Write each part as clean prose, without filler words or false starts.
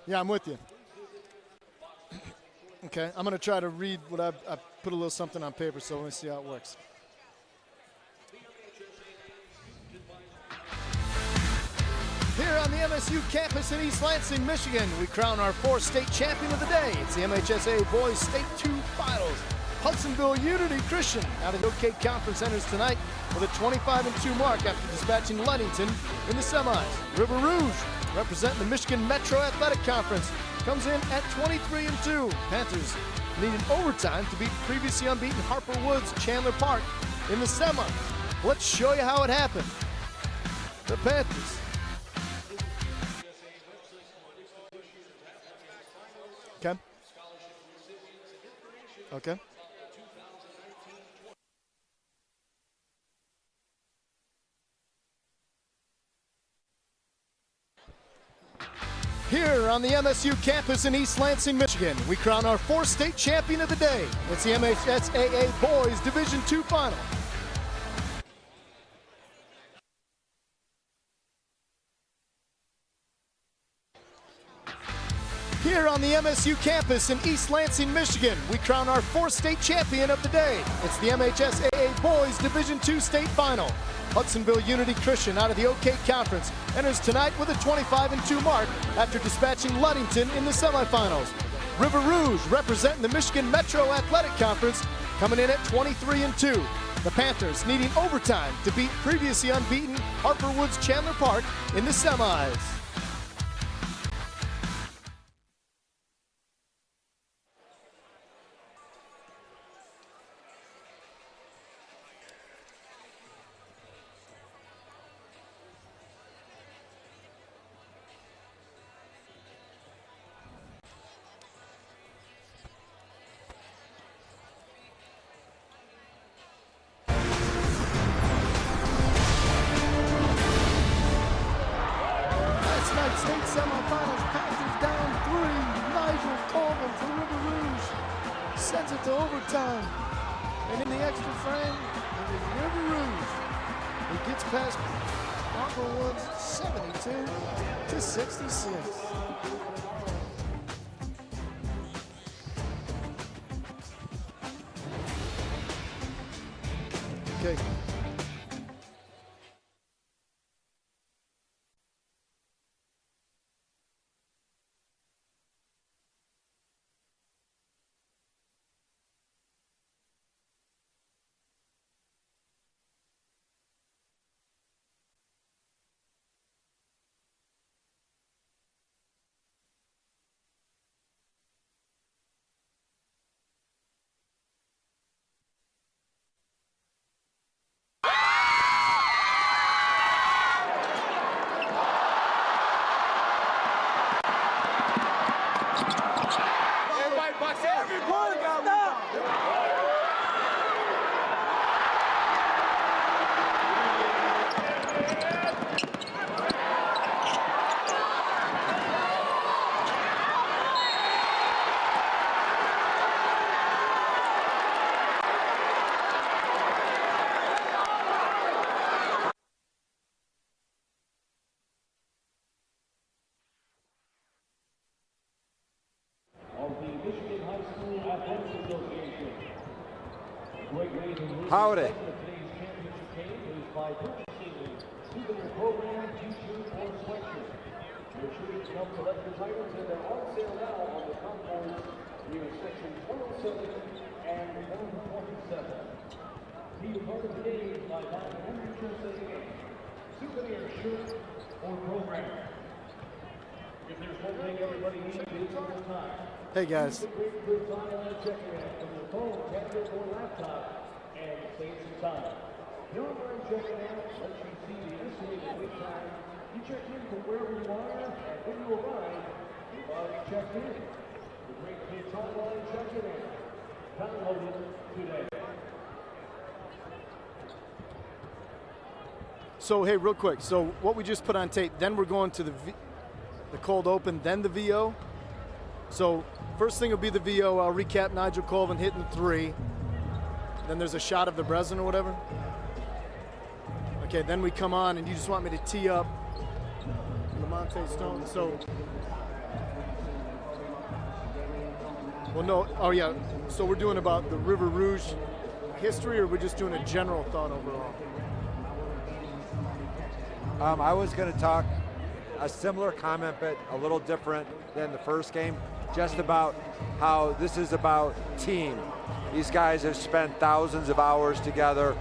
Yeah, I'm with you. Okay, I'm going to try to read what I put a little something on paper, so let me see how it works. Here on the MSU campus in East Lansing, Michigan, we crown our fourth state champion of the day. It's the MHSAA Boys State 2 Finals. Hudsonville Unity Christian out of the OK Conference enters tonight with a 25-2 mark after dispatching Ludington in the semis. River Rouge, representing the Michigan Metro Athletic Conference, comes in at 23-2. Panthers needed overtime to beat previously unbeaten Harper Woods Chandler Park in the semis. Let's show you how it happened. The Panthers. Okay. Okay. Here on the MSU campus in East Lansing, Michigan, we crown our fourth state champion of the day. It's the MHSAA Boys Division II Final. Here on the MSU campus in East Lansing, Michigan, we crown our fourth state champion of the day. It's the MHSAA Boys Division II State Final. Hudsonville Unity Christian out of the OK Conference enters tonight with a 25-2 mark after dispatching Ludington in the semifinals. River Rouge, representing the Michigan Metro Athletic Conference, coming in at 23-2. The Panthers needing overtime to beat previously unbeaten Harper Woods Chandler Park in the semis. State semifinals, Panthers down 3. Nigel Colvin for River Rouge sends it to overtime. And in the extra frame, it is River Rouge who gets past Harper Woods 72-66. Okay. Howdy. Hey guys. You check in from wherever you are, and when you arrive, you've already checked in. The great kids online check-in app. Download it today. So hey, real quick. So what we just put on tape. Then we're going to the cold open, then the VO. So first thing will be the VO. I'll recap Nigel Colvin hitting the 3. Then there's a shot of the Breslin or whatever. Okay, then we come on, and you just want me to tee up Lamonte Stone. So, well, no. Oh, yeah. So we're doing about the River Rouge history, or we're just doing a general thought overall? I was going to talk a similar comment, but a little different than the first game, just about how this is about team. These guys have spent thousands of hours together,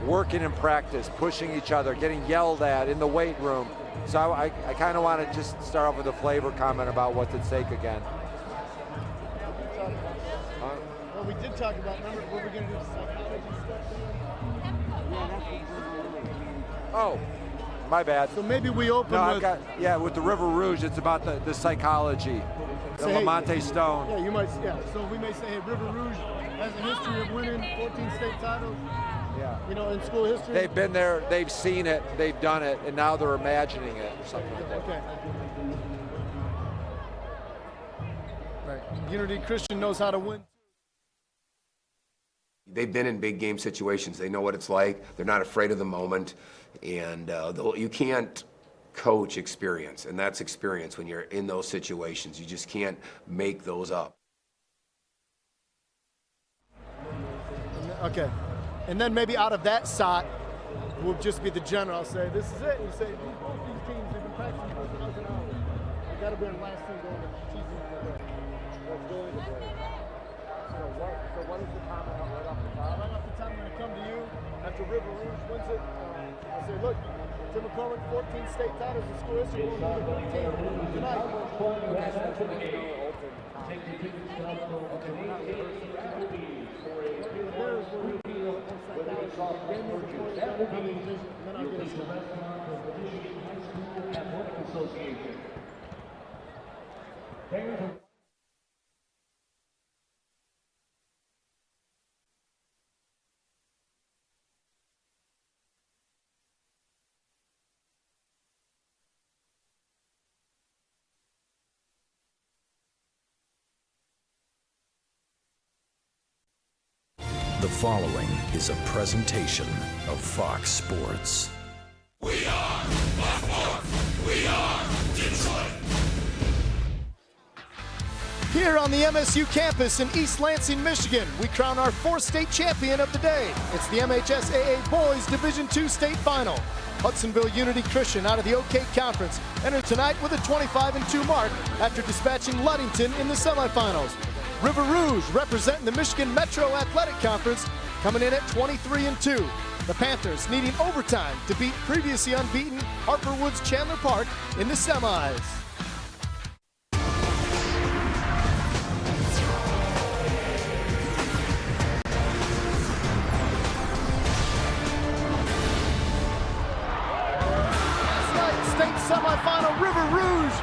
working in practice, pushing each other, getting yelled at in the weight room. So I kind of want to just start off with a flavor comment about what's at stake again. Well, we did talk about, remember, what we're going to do psychology stuff? Oh, my bad. So maybe we open with... with the River Rouge, it's about the psychology, the Lamonte Stone. Yeah, you might, so we may say, hey, River Rouge has a history of winning 14 state titles. Yeah. You know, in school history. They've been there, they've seen it, they've done it, and now they're imagining it, or something like that. Okay. Right. Unity Christian knows how to win. They've been in big game situations. They know what it's like. They're not afraid of the moment. And you can't coach experience, and that's experience when you're in those situations. You just can't make those up. Okay. And then maybe out of that shot will just be the general. I'll say, this is it. You say, both these teams have been practicing for 1,000 hours. They got to be our last thing going to teasing the break. Or going to break. So what is the comment right off the top? Right off the top, I'm going to come to you after River Rouge wins it. I'll say, look, Tim McCormick, 14 state titles in school history. We'll win the team tonight. Take the tickets down from Canadian University for a that will be the restaurant of the Michigan High School Athletic Association. The following is a presentation of Fox Sports. We are Buffalo. We are Detroit. Here on the MSU campus in East Lansing, Michigan, we crown our fourth state champion of the day. It's the MHSAA Boys Division II State Final. Hudsonville Unity Christian out of the OK Conference entered tonight with a 25-2 mark after dispatching Ludington in the semifinals. River Rouge representing the Michigan Metro Athletic Conference coming in at 23-2. The Panthers needing overtime to beat previously unbeaten Harper Woods Chandler Park in the semis. Semifinal, River Rouge.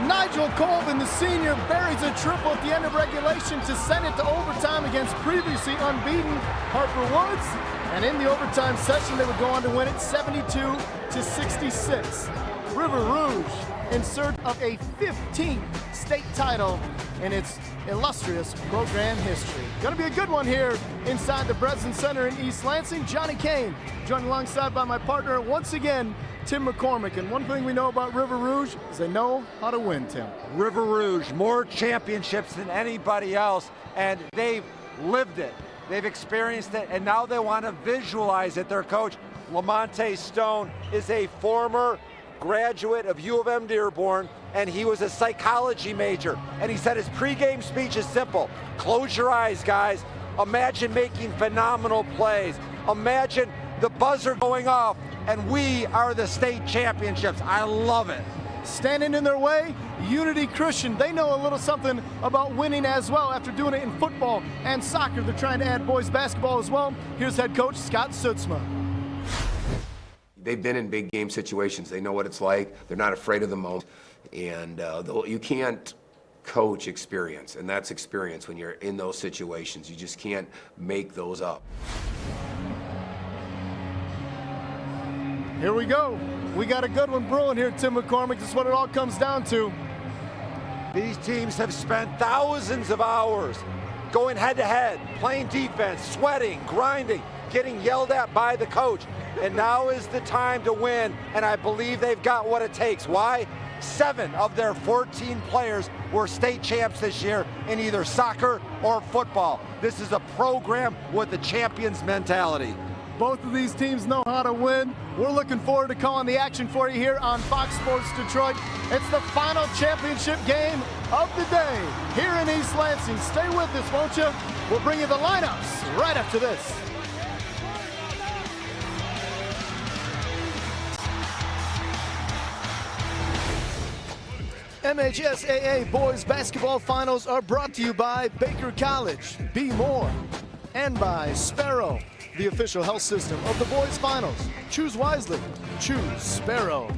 Nigel Colvin, the senior, buries a triple at the end of regulation to send it to overtime against previously unbeaten Harper Woods. And in the overtime session, they would go on to win it 72-66. River Rouge in search of a 15th state title in its illustrious program history. Gonna be a good one here inside the Breslin Center in East Lansing. Johnny Kane joined alongside by my partner once again, Tim McCormick. And one thing we know about River Rouge is they know how to win, Tim. River Rouge, more championships than anybody else, and they've lived it. They've experienced it, and now they want to visualize it. Their coach, Lamonte Stone, is a former graduate of U of M Dearborn, and he was a psychology major. And he said his pregame speech is simple. Close your eyes, guys. Imagine making phenomenal plays. Imagine the buzzer going off, and we are the state championships. I love it. Standing in their way, Unity Christian. They know a little something about winning as well after doing it in football and soccer. They're trying to add boys basketball as well. Here's head coach Scott Sutsma. They've been in big game situations. They know what it's like. They're not afraid of the moment. And you can't coach experience, and that's experience when you're in those situations. You just can't make those up. Here we go. We got a good one brewing here, Tim McCormick. This is what it all comes down to. These teams have spent thousands of hours going head-to-head, playing defense, sweating, grinding, getting yelled at by the coach. and now is the time to win, and I believe they've got what it takes. Why? 7 of their 14 players were state champs this year in either soccer or football. This is a program with the champions mentality. Both of these teams know how to win. We're looking forward to calling the action for you here on Fox Sports Detroit. It's the final championship game of the day here in East Lansing. Stay with us, won't you? We'll bring you the lineups right after this. MHSAA Boys Basketball Finals are brought to you by Baker College, Be More, and by Sparrow, the official health system of the boys finals. Choose wisely. Choose Sparrow.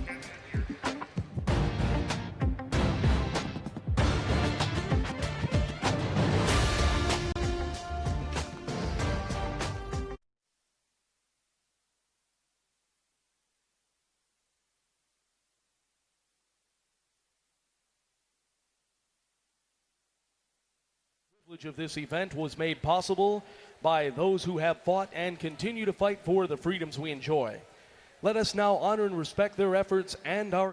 Of this event was made possible by those who have fought and continue to fight for the freedoms we enjoy. Let us now honor and respect their efforts and our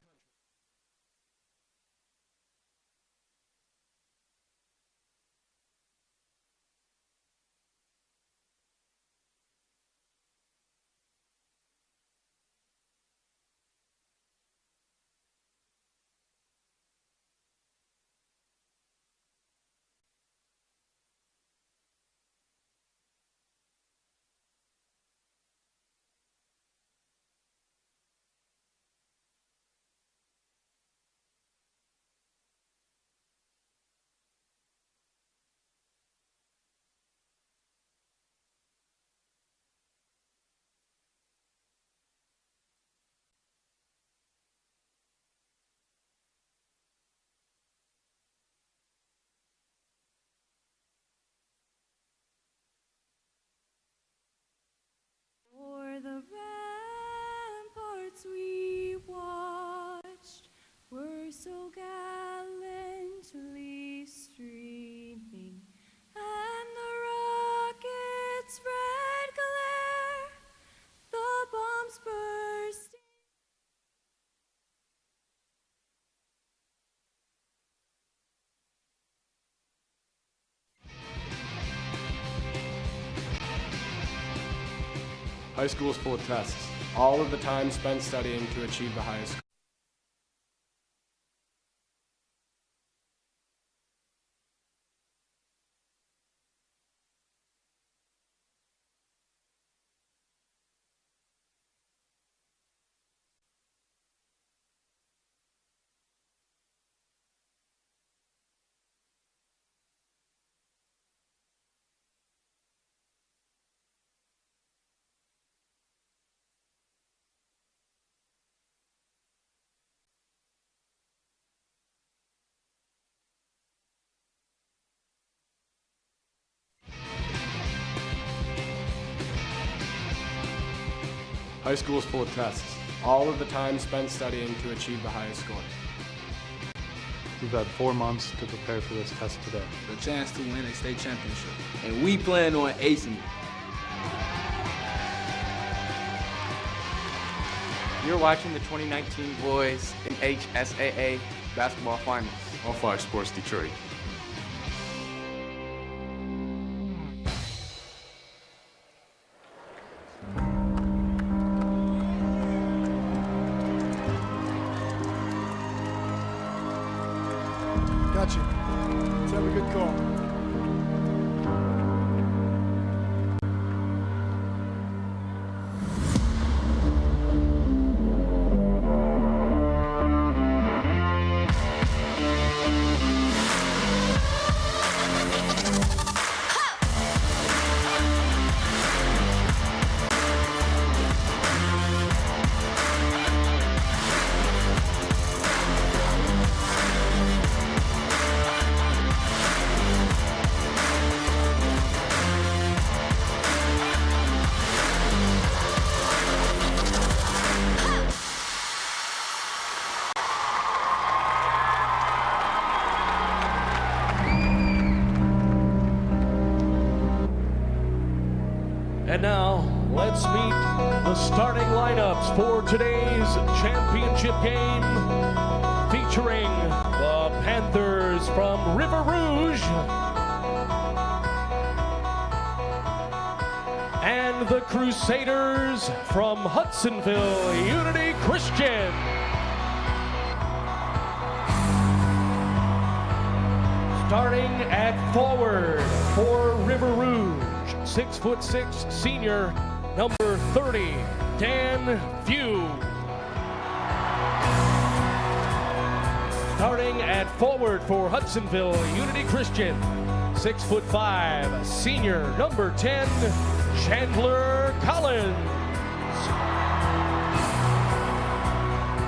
For the ramparts we watched were so gallantly streaming, and the rockets' red glare, the bombs bursting. High school is full of tests. All of the time spent studying to achieve the highest score. High school is full of tests. All of the time spent studying to achieve the highest score. We've had 4 months to prepare for this test today. The chance to win a state championship. And we plan on acing it. You're watching the 2019 Boys MHSAA Basketball Finals on Fox Sports Detroit. Gotcha. Let's have a good call. And now, let's meet the starting lineups for today's championship game, featuring the Panthers from River Rouge and the Crusaders from Hudsonville Unity Christian. Starting at forward for River Rouge, 6'6" senior, number 30, Dan Few. Starting at forward for Hudsonville Unity Christian, 6'5", senior, number 10, Chandler Collins.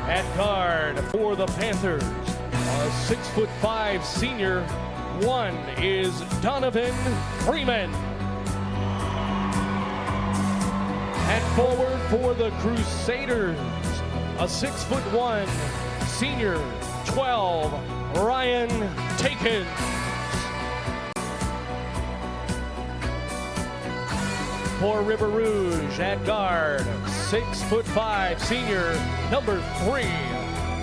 At guard for the Panthers, a 6'5" senior, 1 is Donovan Freeman. At forward for the Crusaders, a 6'1" senior, 12, Ryan Takins. For River Rouge at guard, 6'5" senior, number 3,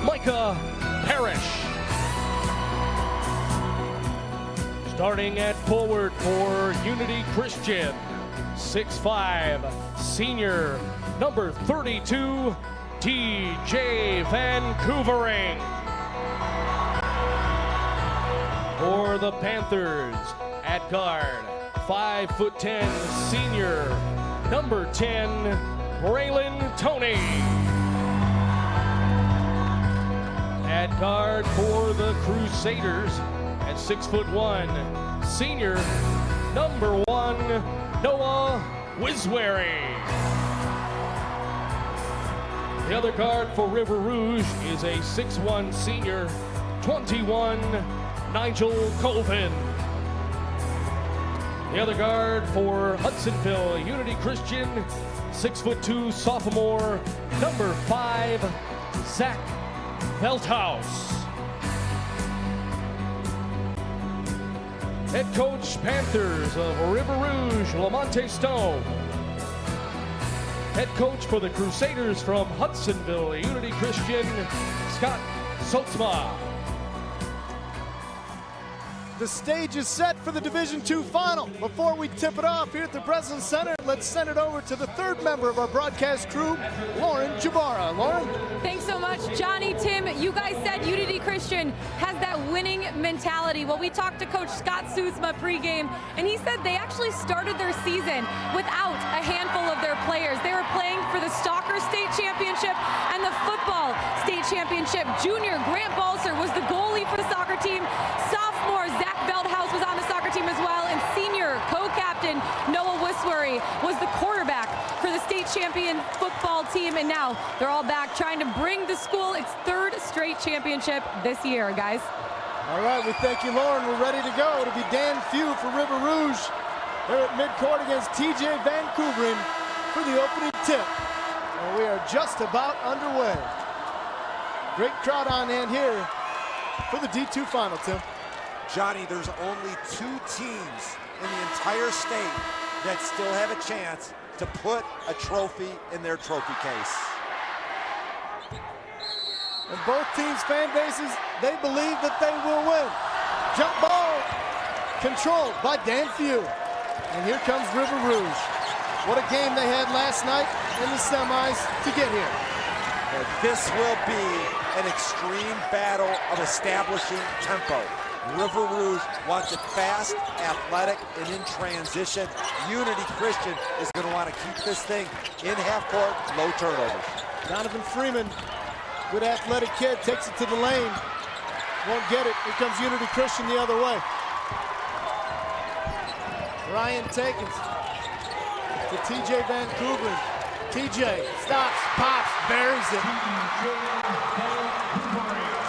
Micah Parrish. Starting at forward for Unity Christian, 6'5", senior, number 32, TJ Vancouvering. For the Panthers at guard, 5'10", senior, number 10, Braylon Toney. At guard for the Crusaders, at 6'1", senior, number 1, Noah Wiswery. The other guard for River Rouge is a 6'1" senior, 21, Nigel Colvin. The other guard for Hudsonville Unity Christian, 6'2" sophomore, number 5, Zach Veldhaus. Head coach Panthers of River Rouge, Lamonte Stone. Head coach for the Crusaders from Hudsonville Unity Christian, Scott Sotsma. The stage is set for the Division II final. Before we tip it off here at the Breslin Center, let's send it over to the third member of our broadcast crew, Lauren Jabara. Lauren? Thanks so much, Johnny, Tim. You guys said Unity Christian has that winning mentality. Well, we talked to Coach Scott Sotsma pregame, and he said they actually started their season without a handful of their players. They were playing for the Stalker State Championship and the Football State Championship. Junior Grant Balser was the goalie for the soccer team. Sophomore Zach Veldhaus was on the soccer team as well, and senior co-captain Noah Wiswery was the quarterback for the state champion football team, and now they're all back trying to bring the school its third straight championship this year, guys. All right, we thank you, Lauren. We're ready to go. It'll be Dan Few for River Rouge. They're at midcourt against TJ Vancouvering for the opening tip. And we are just about underway. Great crowd on hand here for the D2 final, Tim. Johnny, there's only 2 teams in the entire state that still have a chance to put a trophy in their trophy case. And both teams' fan bases, they believe that they will win. Jump ball controlled by Dan Few. And here comes River Rouge. What a game they had last night in the semis to get here. And this will be an extreme battle of establishing tempo. River Rouge wants it fast, athletic, and in transition. Unity Christian is going to want to keep this thing in half court, low turnovers. Donovan Freeman, good athletic kid, takes it to the lane. Won't get it. Here comes Unity Christian the other way. Ryan Takins to TJ Vancouvering. TJ stops, pops, buries it.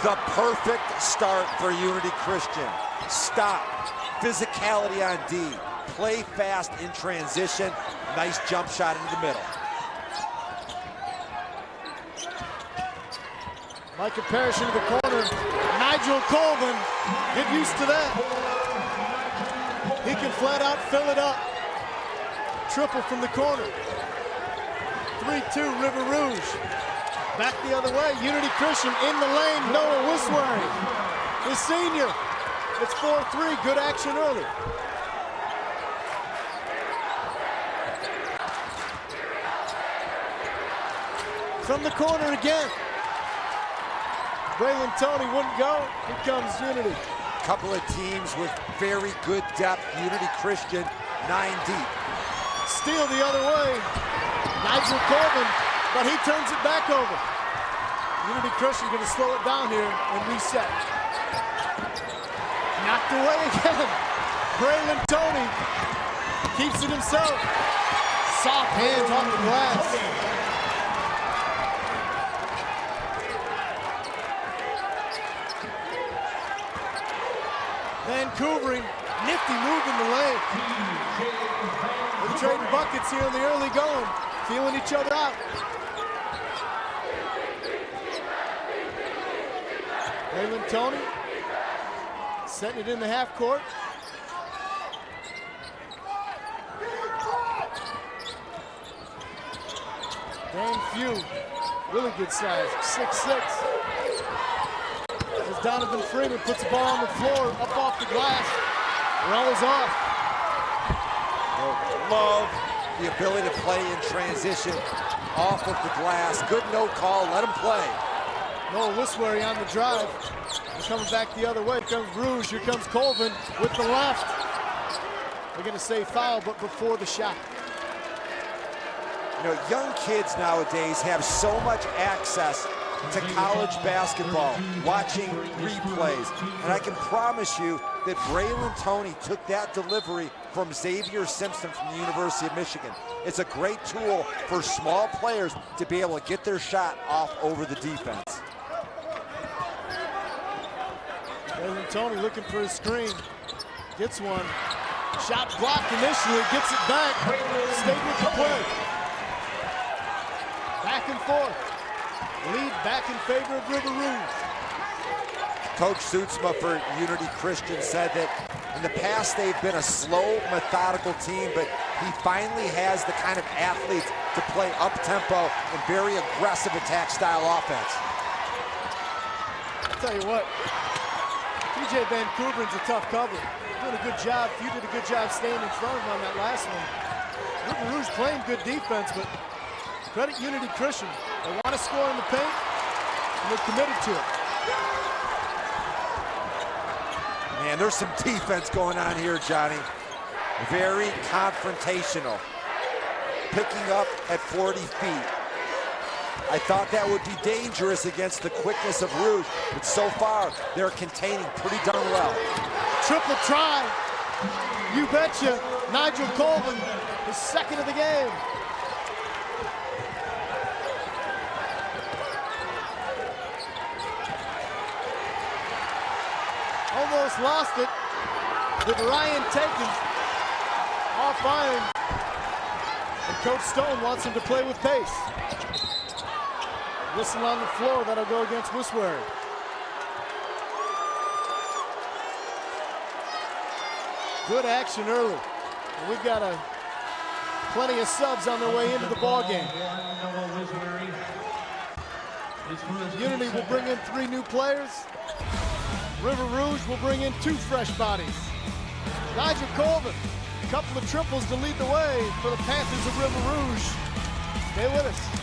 The perfect start for Unity Christian. Stop, physicality on D, play fast in transition, nice jump shot into the middle. Micah Parrish into the corner. Nigel Colvin, get used to that. He can flat out fill it up. triple from the corner. 3-2 River Rouge. Back the other way, Unity Christian in the lane, Noah Wiswary, the senior. It's 4-3, good action early. From the corner again. Braylon Tony wouldn't go, here comes Unity. Couple of teams with very good depth. Unity Christian, 9 deep. Steal the other way. Nigel Colvin, but he turns it back over. Unity Christian going to slow it down here and reset. Knocked away again. Braylon Tony keeps it himself. Soft hands off the glass. Vancouvering, nifty move in the lane. They're trading buckets here in the early going, feeling each other out. Braylon Tony setting it in the half court. Dan Few, really good size, 6'6". As Donovan Freeman puts the ball on the floor, up off the glass. Roll is off. Love the ability to play in transition off of the glass. Good no call, let him play. Noah Wiswary on the drive. They're coming back the other way. Here comes Rouge, here comes Colvin with the left. They're gonna say foul, but before the shot. You know, young kids nowadays have so much access to college basketball, watching replays. And I can promise you that Braylon Tony took that delivery from Xavier Simpson from the University of Michigan. It's a great tool for small players to be able to get their shot off over the defense. Braylon Tony looking for a screen. Gets one. Shot blocked initially, gets it back. Stayed with the play. Back and forth. Lead back in favor of River Rouge. Coach Suitsma for Unity Christian said that in the past they've been a slow, methodical team, but he finally has the kind of athletes to play up-tempo and very aggressive attack style offense. I'll tell you what, TJ Vancouvering's a tough cover. Doing a good job. You did a good job staying in front of him on that last one. River Rouge playing good defense, but credit Unity Christian. They want to score in the paint, and they're committed to it. Man, there's some defense going on here, Johnny. Very confrontational. Picking up at 40 feet. I thought that would be dangerous against the quickness of Rouge, but so far, they're containing pretty darn well. Triple try. You betcha. Nigel Colvin, his second of the game. Almost lost it with Ryan Takins off iron. And Coach Stone wants him to play with pace. Whistle on the floor, that'll go against Wiswary. Good action early. And we've got plenty of subs on their way into the ball game. Unity will bring in 3 new players. River Rouge will bring in 2 fresh bodies. Nigel Colvin, a couple of triples to lead the way for the Panthers of River Rouge. Stay with us.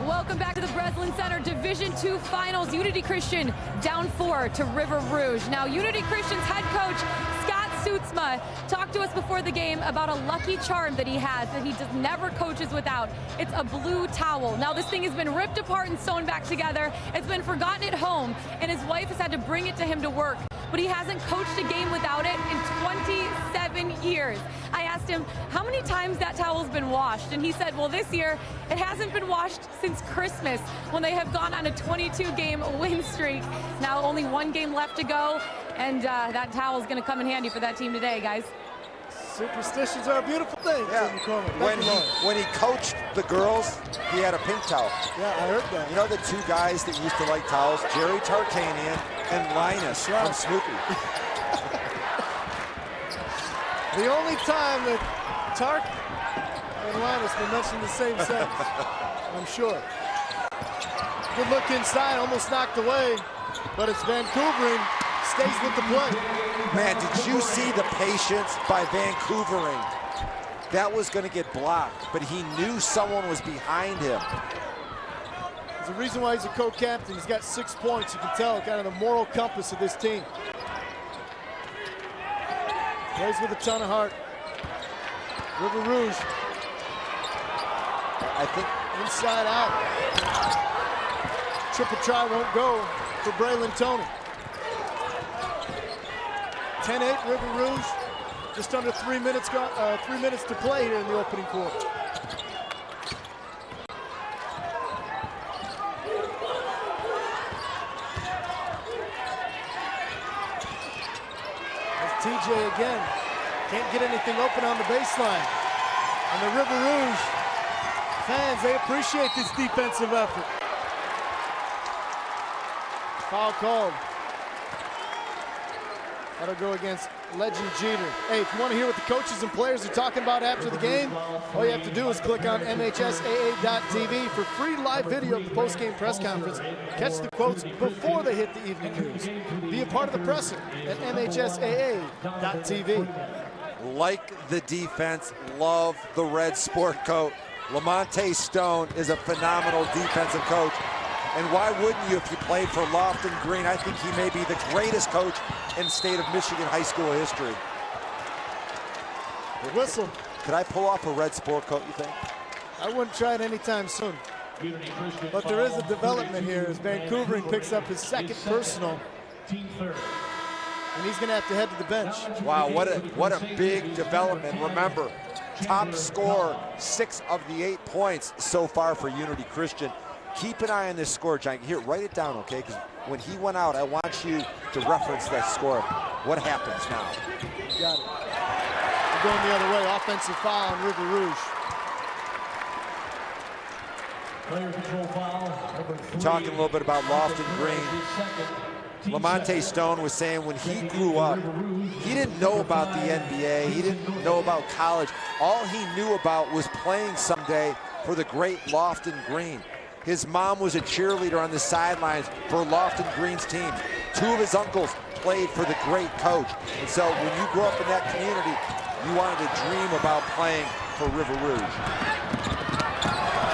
Welcome back to the Breslin Center Division II Finals. Unity Christian down 4 to River Rouge. Now, Unity Christian's head coach, Scott Suitsma, talked to us before the game about a lucky charm that he has that he just never coaches without. It's a blue towel. Now, this thing has been ripped apart and sewn back together. It's been forgotten at home, and his wife has had to bring it to him to work. But he hasn't coached a game without it in 27 years. I asked him how many times that towel's been washed, and he said, well, this year it hasn't been washed since Christmas, when they have gone on a 22-game win streak. Now only 1 game left to go, and that towel's going to come in handy for that team today, guys. Superstitions are a beautiful thing. Yeah. When he coached the girls, he had a pink towel. Yeah, I heard that. You know the 2 guys that used to like towels? Jerry Tarkanian and Linus from Snoopy. The only time that Tark and Linus were mentioned in the same sentence, I'm sure. Good look inside, almost knocked away, but it's Vancouvering, stays with the play. Man, did you see the patience by Vancouvering? That was going to get blocked, but he knew someone was behind him. There's a reason why he's a co-captain. He's got 6 points. You can tell kind of the moral compass of this team. Plays with a ton of heart. River Rouge. I think inside out. Triple try won't go for Braylon Tony. 10-8 River Rouge. Just under 3 minutes to play here in the opening quarter. TJ again, can't get anything open on the baseline. And the River Rouge fans, they appreciate this defensive effort. Foul called. That'll go against Legend Jeter. Hey, if you want to hear what the coaches and players are talking about after the game, all you have to do is click on MHSAA.tv for free live video of the post-game press conference. Catch the quotes before they hit the evening news. Be a part of the presser at MHSAA.tv. Like the defense, love the red sport coat. Lamonte Stone is a phenomenal defensive coach. And why wouldn't you if you played for Lofton Green? I think he may be the greatest coach in the state of Michigan high school history. The whistle. Could I pull off a red sport coat, you think? I wouldn't try it anytime soon. But there is a development here as Vancouvering picks up his 2nd personal. And he's going to have to head to the bench. Wow, what a big development. Remember, top scorer, 6 of the 8 points so far for Unity Christian. Keep an eye on this score, John. Here, write it down, okay? Because when he went out, I want you to reference that score. What happens now? Got it. We're going the other way. Offensive foul on River Rouge. Talking a little bit about Lofton Green. Lamonte Stone was saying when he grew up, he didn't know about the NBA. He didn't know about college. All he knew about was playing someday for the great Lofton Green. His mom was a cheerleader on the sidelines for Lofton Green's team. 2 of his uncles played for the great coach. And so when you grew up in that community, you wanted to dream about playing for River Rouge.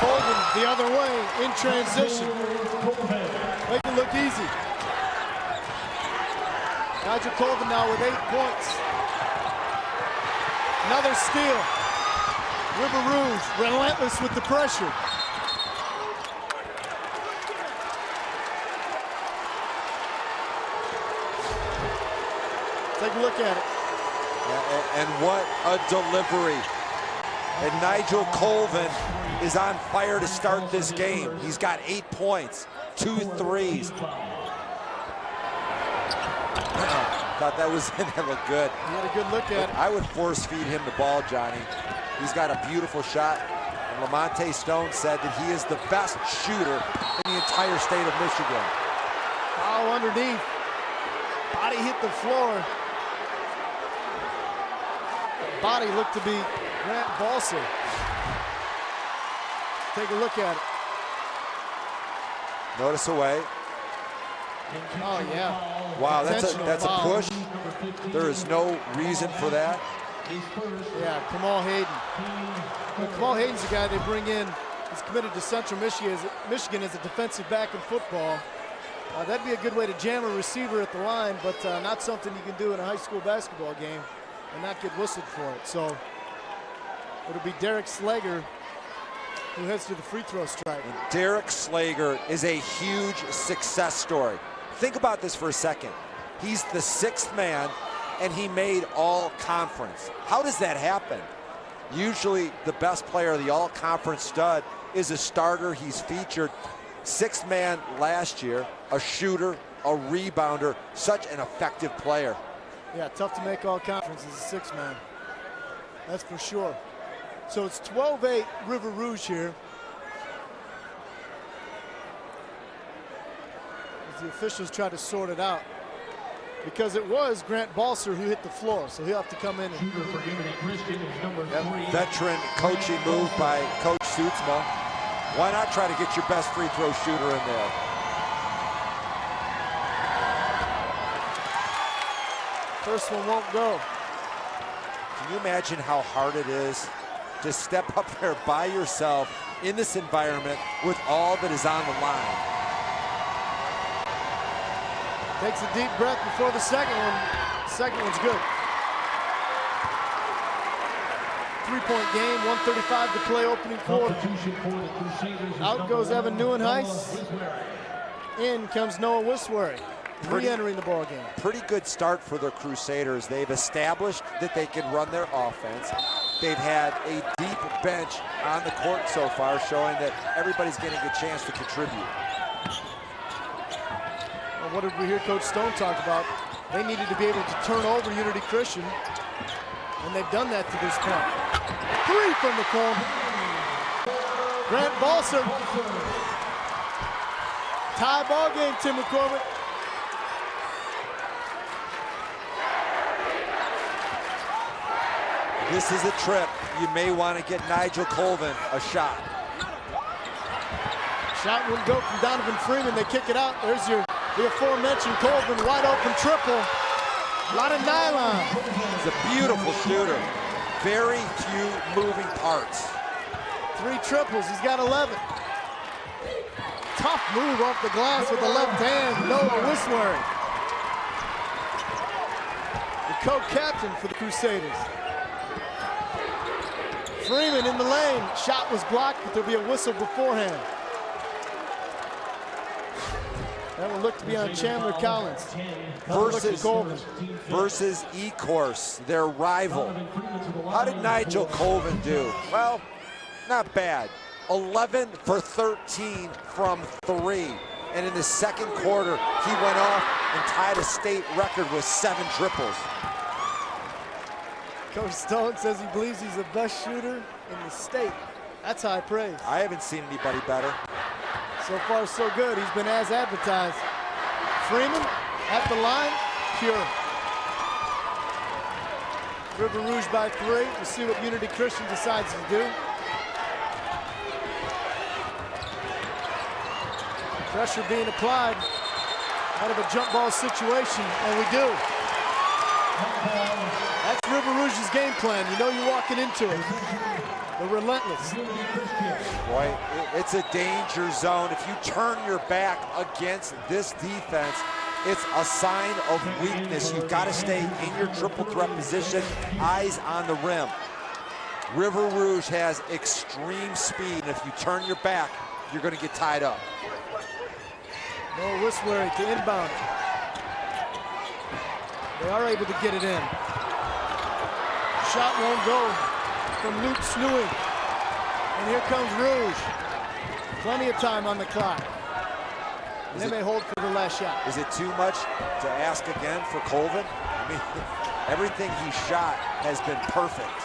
Colvin the other way in transition. Make it look easy. Nigel Colvin now with 8 points. Another steal. River Rouge relentless with the pressure. Take a look at it. Yeah, and what a delivery. And Nigel Colvin is on fire to start this game. He's got 8 points, 2 threes. Thought that was in there, looked good. He had a good look at it. I would force feed him the ball, Johnny. He's got a beautiful shot. And Lamonte Stone said that he is the best shooter in the entire state of Michigan. Foul underneath. Body hit the floor. Body looked to be Grant Balser. Take a look at it. Notice away. Oh, yeah. Wow, that's a foul. push. There is no reason for that. Yeah, Kamal Hayden. Well, Kamal Hayden's the guy they bring in. He's committed to Central Michigan as a defensive back in football. That'd be a good way to jam a receiver at the line, but not something you can do in a high school basketball game and not get whistled for it. So it'll be Derek Slager who heads to the free throw stripe. And Derek Slager is a huge success story. Think about this for a second. He's the 6th man, and he made all-conference. How does that happen? Usually the best player of the all-conference stud is a starter. He's featured 6th man last year, a shooter, a rebounder, such an effective player. Yeah, tough to make all-conference as a 6th man. That's for sure. So it's 12-8 River Rouge here. As the officials try to sort it out. Because it was Grant Balser who hit the floor, so he'll have to come in. Veteran coaching move by Coach Suitsma. Why not try to get your best free throw shooter in there? First one won't go. Can you imagine how hard it is to step up there by yourself in this environment with all that is on the line? Takes a deep breath before the second one. Second one's good. 3-point game, 1:35 to play opening quarter. Out goes Evan Neuenhuis. In comes Noah Wiswery, re-entering the ball game. Pretty good start for the Crusaders. They've established that they can run their offense. They've had a deep bench on the court so far, showing that everybody's getting a chance to contribute. Well, what did we hear Coach Stone talk about? They needed to be able to turn over Unity Christian, and they've done that to this point. 3 from the corner. Grant Balser. Tie ball game, Tim McCormick. This is a trip. You may want to get Nigel Colvin a shot. Shot wouldn't go from Donovan Freeman. They kick it out. There's the aforementioned Colvin, wide open triple. A lot of nylon. He's a beautiful shooter. Very few moving parts. 3 triples. He's got 11. Tough move off the glass with the left hand. Noah Wiswery, the co-captain for the Crusaders. Freeman in the lane. Shot was blocked, but there'll be a whistle beforehand. That will look to be on Chandler Collins. Versus E-Course, their rival. How did Nigel Colvin do? Well, not bad. 11 for 13 from 3. And in the second quarter, he went off and tied a state record with 7 triples. Coach Stone says he believes he's the best shooter in the state. That's high praise. I haven't seen anybody better. So far, so good. He's been as advertised. Freeman at the line, pure. River Rouge by 3. We'll see what Unity Christian decides to do. Pressure being applied out of a jump ball situation, and we do. That's River Rouge's game plan. You know you're walking into it. They're relentless. Boy, it's a danger zone. If you turn your back against this defense, it's a sign of weakness. You've got to stay in your triple threat position, eyes on the rim. River Rouge has extreme speed, and if you turn your back, you're going to get tied up. Noah Wiswery to inbound. They are able to get it in. Shot won't go from Luke Snewing. And here comes Rouge. Plenty of time on the clock. And they may hold for the last shot. Is it too much to ask again for Colvin? I mean, everything he shot has been perfect.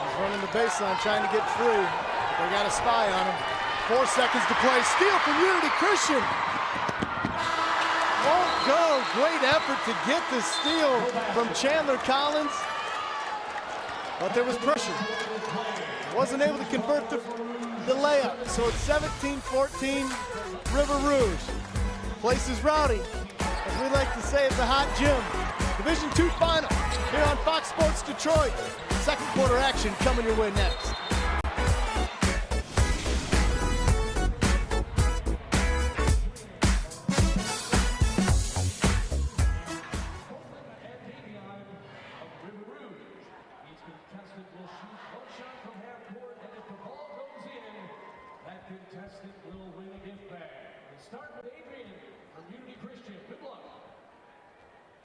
He's running the baseline trying to get free. But they got a spy on him. 4 seconds to play. Steal from Unity Christian. Won't go. Great effort to get the steal from Chandler Collins. But there was pressure. Wasn't able to convert the layup. So it's 17-14 River Rouge. Place is rowdy. As we like to say, it's a hot gym. Division II final here on Fox Sports Detroit. Second quarter action coming your way next. Contestant will win a gift bag. We'll start with Adrian from Unity Christian. Good luck.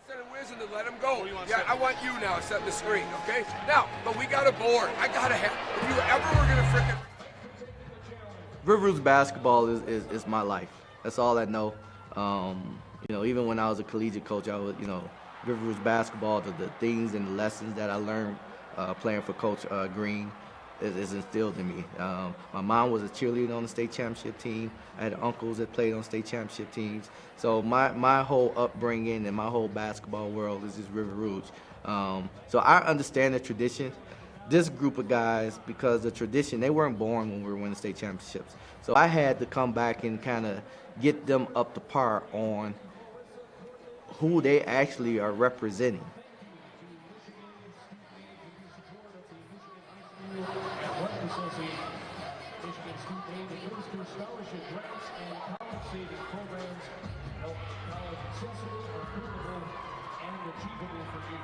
Instead of whizzing to let him go. Yeah, I want you now setting the screen, okay? Now, but we got a board. I gotta have. If you ever were gonna frickin' Rouge basketball is my life. That's all I know. You know, even when I was a collegiate coach, I was, you know, Rouge basketball, the things and the lessons that I learned playing for Coach Green is instilled in me. My mom was a cheerleader on the state championship team. I had uncles that played on state championship teams. So my whole upbringing and my whole basketball world is just Rouge. So I understand the tradition. This group of guys, because the tradition, they weren't born when we were winning state championships. So I had to come back and kind of get them up to par on who they actually are representing. Athletics Association. Michigan student aid administers scholarship grants and college-saving programs to help college accessible, affordable, and achievable for you.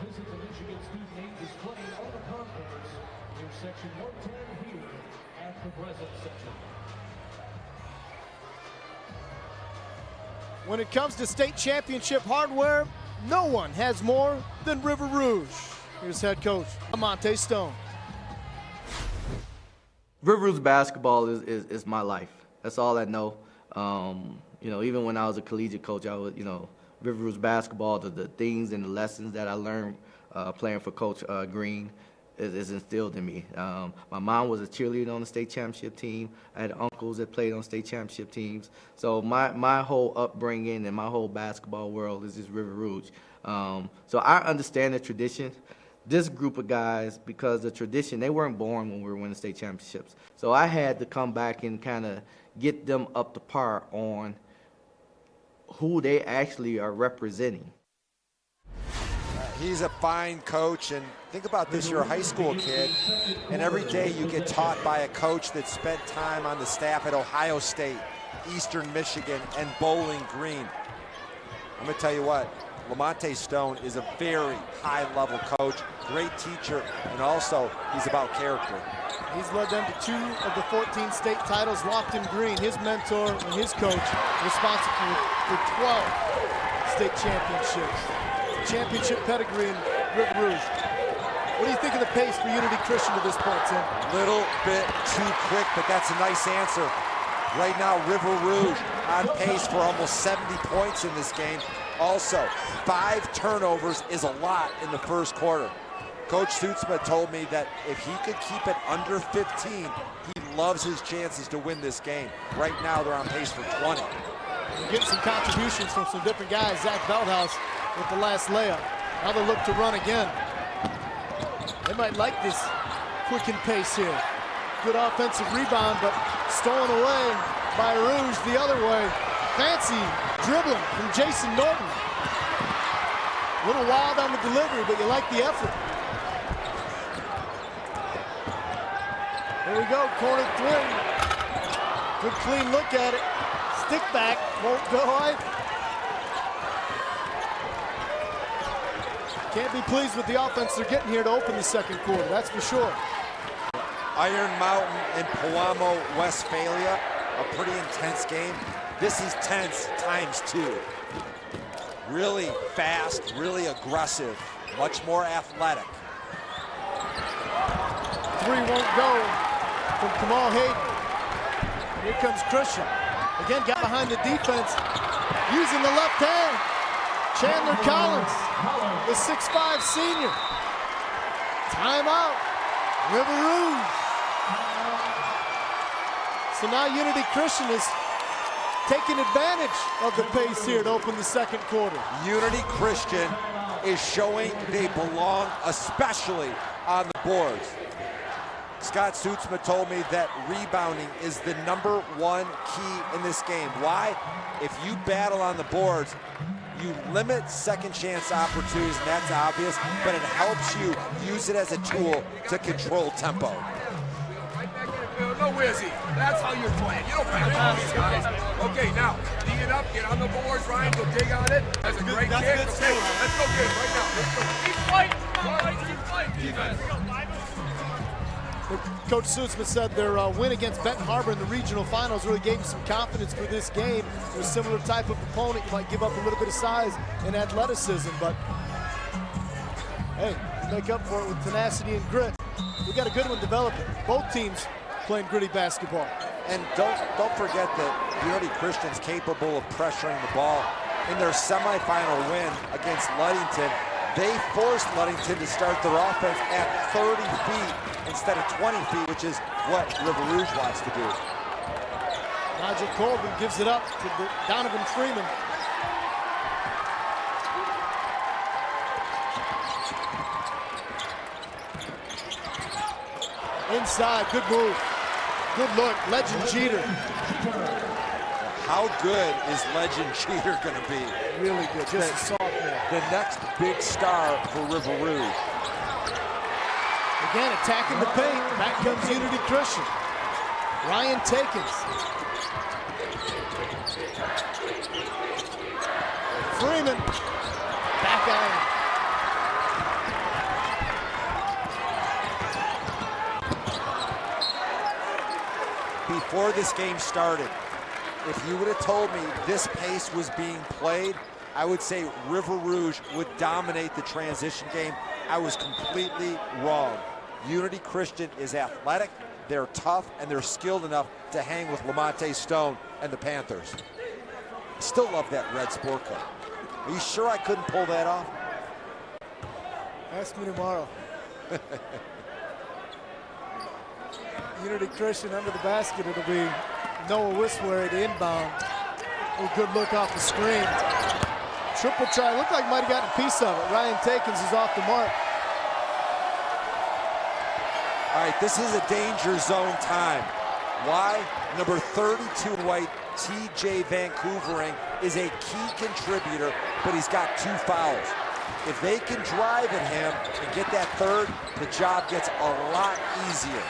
Visit the Michigan student aid display on the concourse near section 110 here at the Breslin Center. When it comes to state championship hardware, no one has more than River Rouge. Here's head coach Lamonte Stone. Rouge basketball is my life. That's all I know. You know, even when I was a collegiate coach, I was, you know, Rouge basketball, the things and the lessons that I learned playing for Coach Green is instilled in me. My mom was a cheerleader on the state championship team. I had uncles that played on state championship teams. So my whole upbringing and my whole basketball world is just Rouge. So I understand the tradition. This group of guys, because the tradition, they weren't born when we were winning state championships. So I had to come back and kind of get them up to par on who they actually are representing. He's a fine coach, and think about this, you're a high school kid, and every day you get taught by a coach that spent time on the staff at Ohio State, Eastern Michigan, and Bowling Green. I'm gonna tell you what, Lamonte Stone is a very high-level coach, great teacher, and also he's about character. He's led them to 2 of the 14 state titles. Lofton Green, his mentor and his coach, responsible for 12 state championships. Championship pedigree in River Rouge. What do you think of the pace for Unity Christian to this point, Tim? Little bit too quick, but that's a nice answer. Right now, River Rouge on pace for almost 70 points in this game. Also, 5 turnovers is a lot in the first quarter. Coach Stutzma told me that if he could keep it under 15, he loves his chances to win this game. Right now, they're on pace for 20. We're getting some contributions from some different guys. Zach Veldhouse with the last layup. Now they look to run again. They might like this quickened pace here. Good offensive rebound, but stolen away by Rouge the other way. Fancy dribbling from Jason Norton. A little wild on the delivery, but you like the effort. Here we go, corner 3. Good clean look at it. Stick back, won't go. Can't be pleased with the offense they're getting here to open the second quarter, that's for sure. Iron Mountain and Pewamo, Westphalia, a pretty intense game. This is tense times 2. Really fast, really aggressive, much more athletic. 3 won't go from Kamal Hayden. Here comes Christian. Again, got behind the defense, using the left hand. Chandler Collins, the 6'5" senior. Timeout, River Rouge. So now Unity Christian is taking advantage of the pace here to open the second quarter. Unity Christian is showing they belong, especially on the boards. Scott Suitsma told me that rebounding is the #1 key in this game. Why? If you battle on the boards, you limit second chance opportunities, and that's obvious, but it helps you use it as a tool to control tempo. Right back in the field. No, where's he? That's how you're playing. You don't play all these guys. Okay, now, D it up, get on the boards, Ryan, go dig on it. That's a great kick. Okay, let's go get it right now. Let's go. Keep fighting. Keep fighting. Defense. Coach Suitsma said their win against Benton Harbor in the regional finals really gave him some confidence for this game. They're a similar type of opponent. You might give up a little bit of size and athleticism, but hey, you make up for it with tenacity and grit. We got a good one developing. Both teams playing gritty basketball. And don't forget that Unity Christian's capable of pressuring the ball. In their semifinal win against Ludington, they forced Ludington to start their offense at 30 feet instead of 20 feet, which is what River Rouge wants to do. Nigel Colvin gives it up to Donovan Freeman. Inside, good move. Good look, Legend Jeter. How good is Legend Jeter going to be? Really good, just a sophomore. The next big star for River Rouge. Again, attacking the paint. Back comes Unity Christian. Ryan Takins. Freeman. Back iron. Before this game started, if you would have told me this pace was being played, I would say River Rouge would dominate the transition game. I was completely wrong. Unity Christian is athletic, they're tough, and they're skilled enough to hang with Lamonte Stone and the Panthers. Still love that red sport coat. Are you sure I couldn't pull that off? Ask me tomorrow. Unity Christian under the basket. It'll be Noah Wiswary to inbound. A good look off the screen. Triple try. Looked like might have gotten a piece of it. Ryan Takins is off the mark. All right, this is a danger zone time. Why? Number 32 in white, TJ Vancouvering, is a key contributor, but he's got 2 fouls. If they can drive at him and get that third, the job gets a lot easier.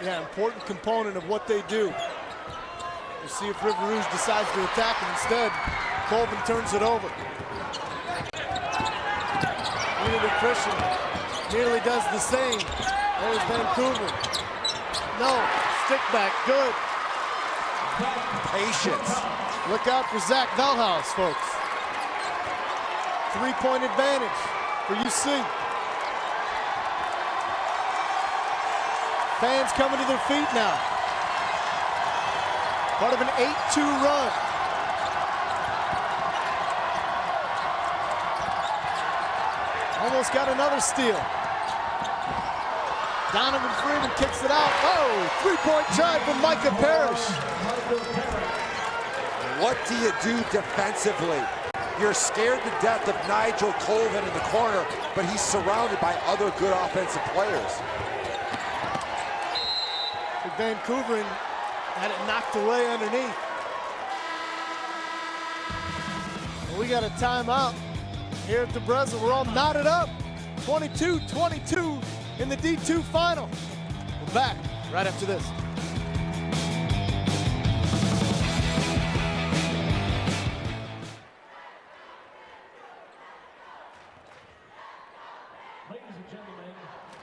Yeah, important component of what they do. We'll see if River Rouge decides to attack him. Instead, Colvin turns it over. Unity Christian nearly does the same. There's Vancouver. No, stick back, good. Patience. Look out for Zach Velhaus, folks. 3-point advantage for UC. Fans coming to their feet now. Part of an 8-2 run. Almost got another steal. Donovan Freeman kicks it out. Oh, 3-point try from Micah Parrish. What do you do defensively? You're scared to death of Nigel Colvin in the corner, but he's surrounded by other good offensive players. Vancouver had it knocked away underneath. And we got a timeout here at the Breslin. We're all knotted up. 22-22 in the D2 final. We're back right after this. Ladies and gentlemen,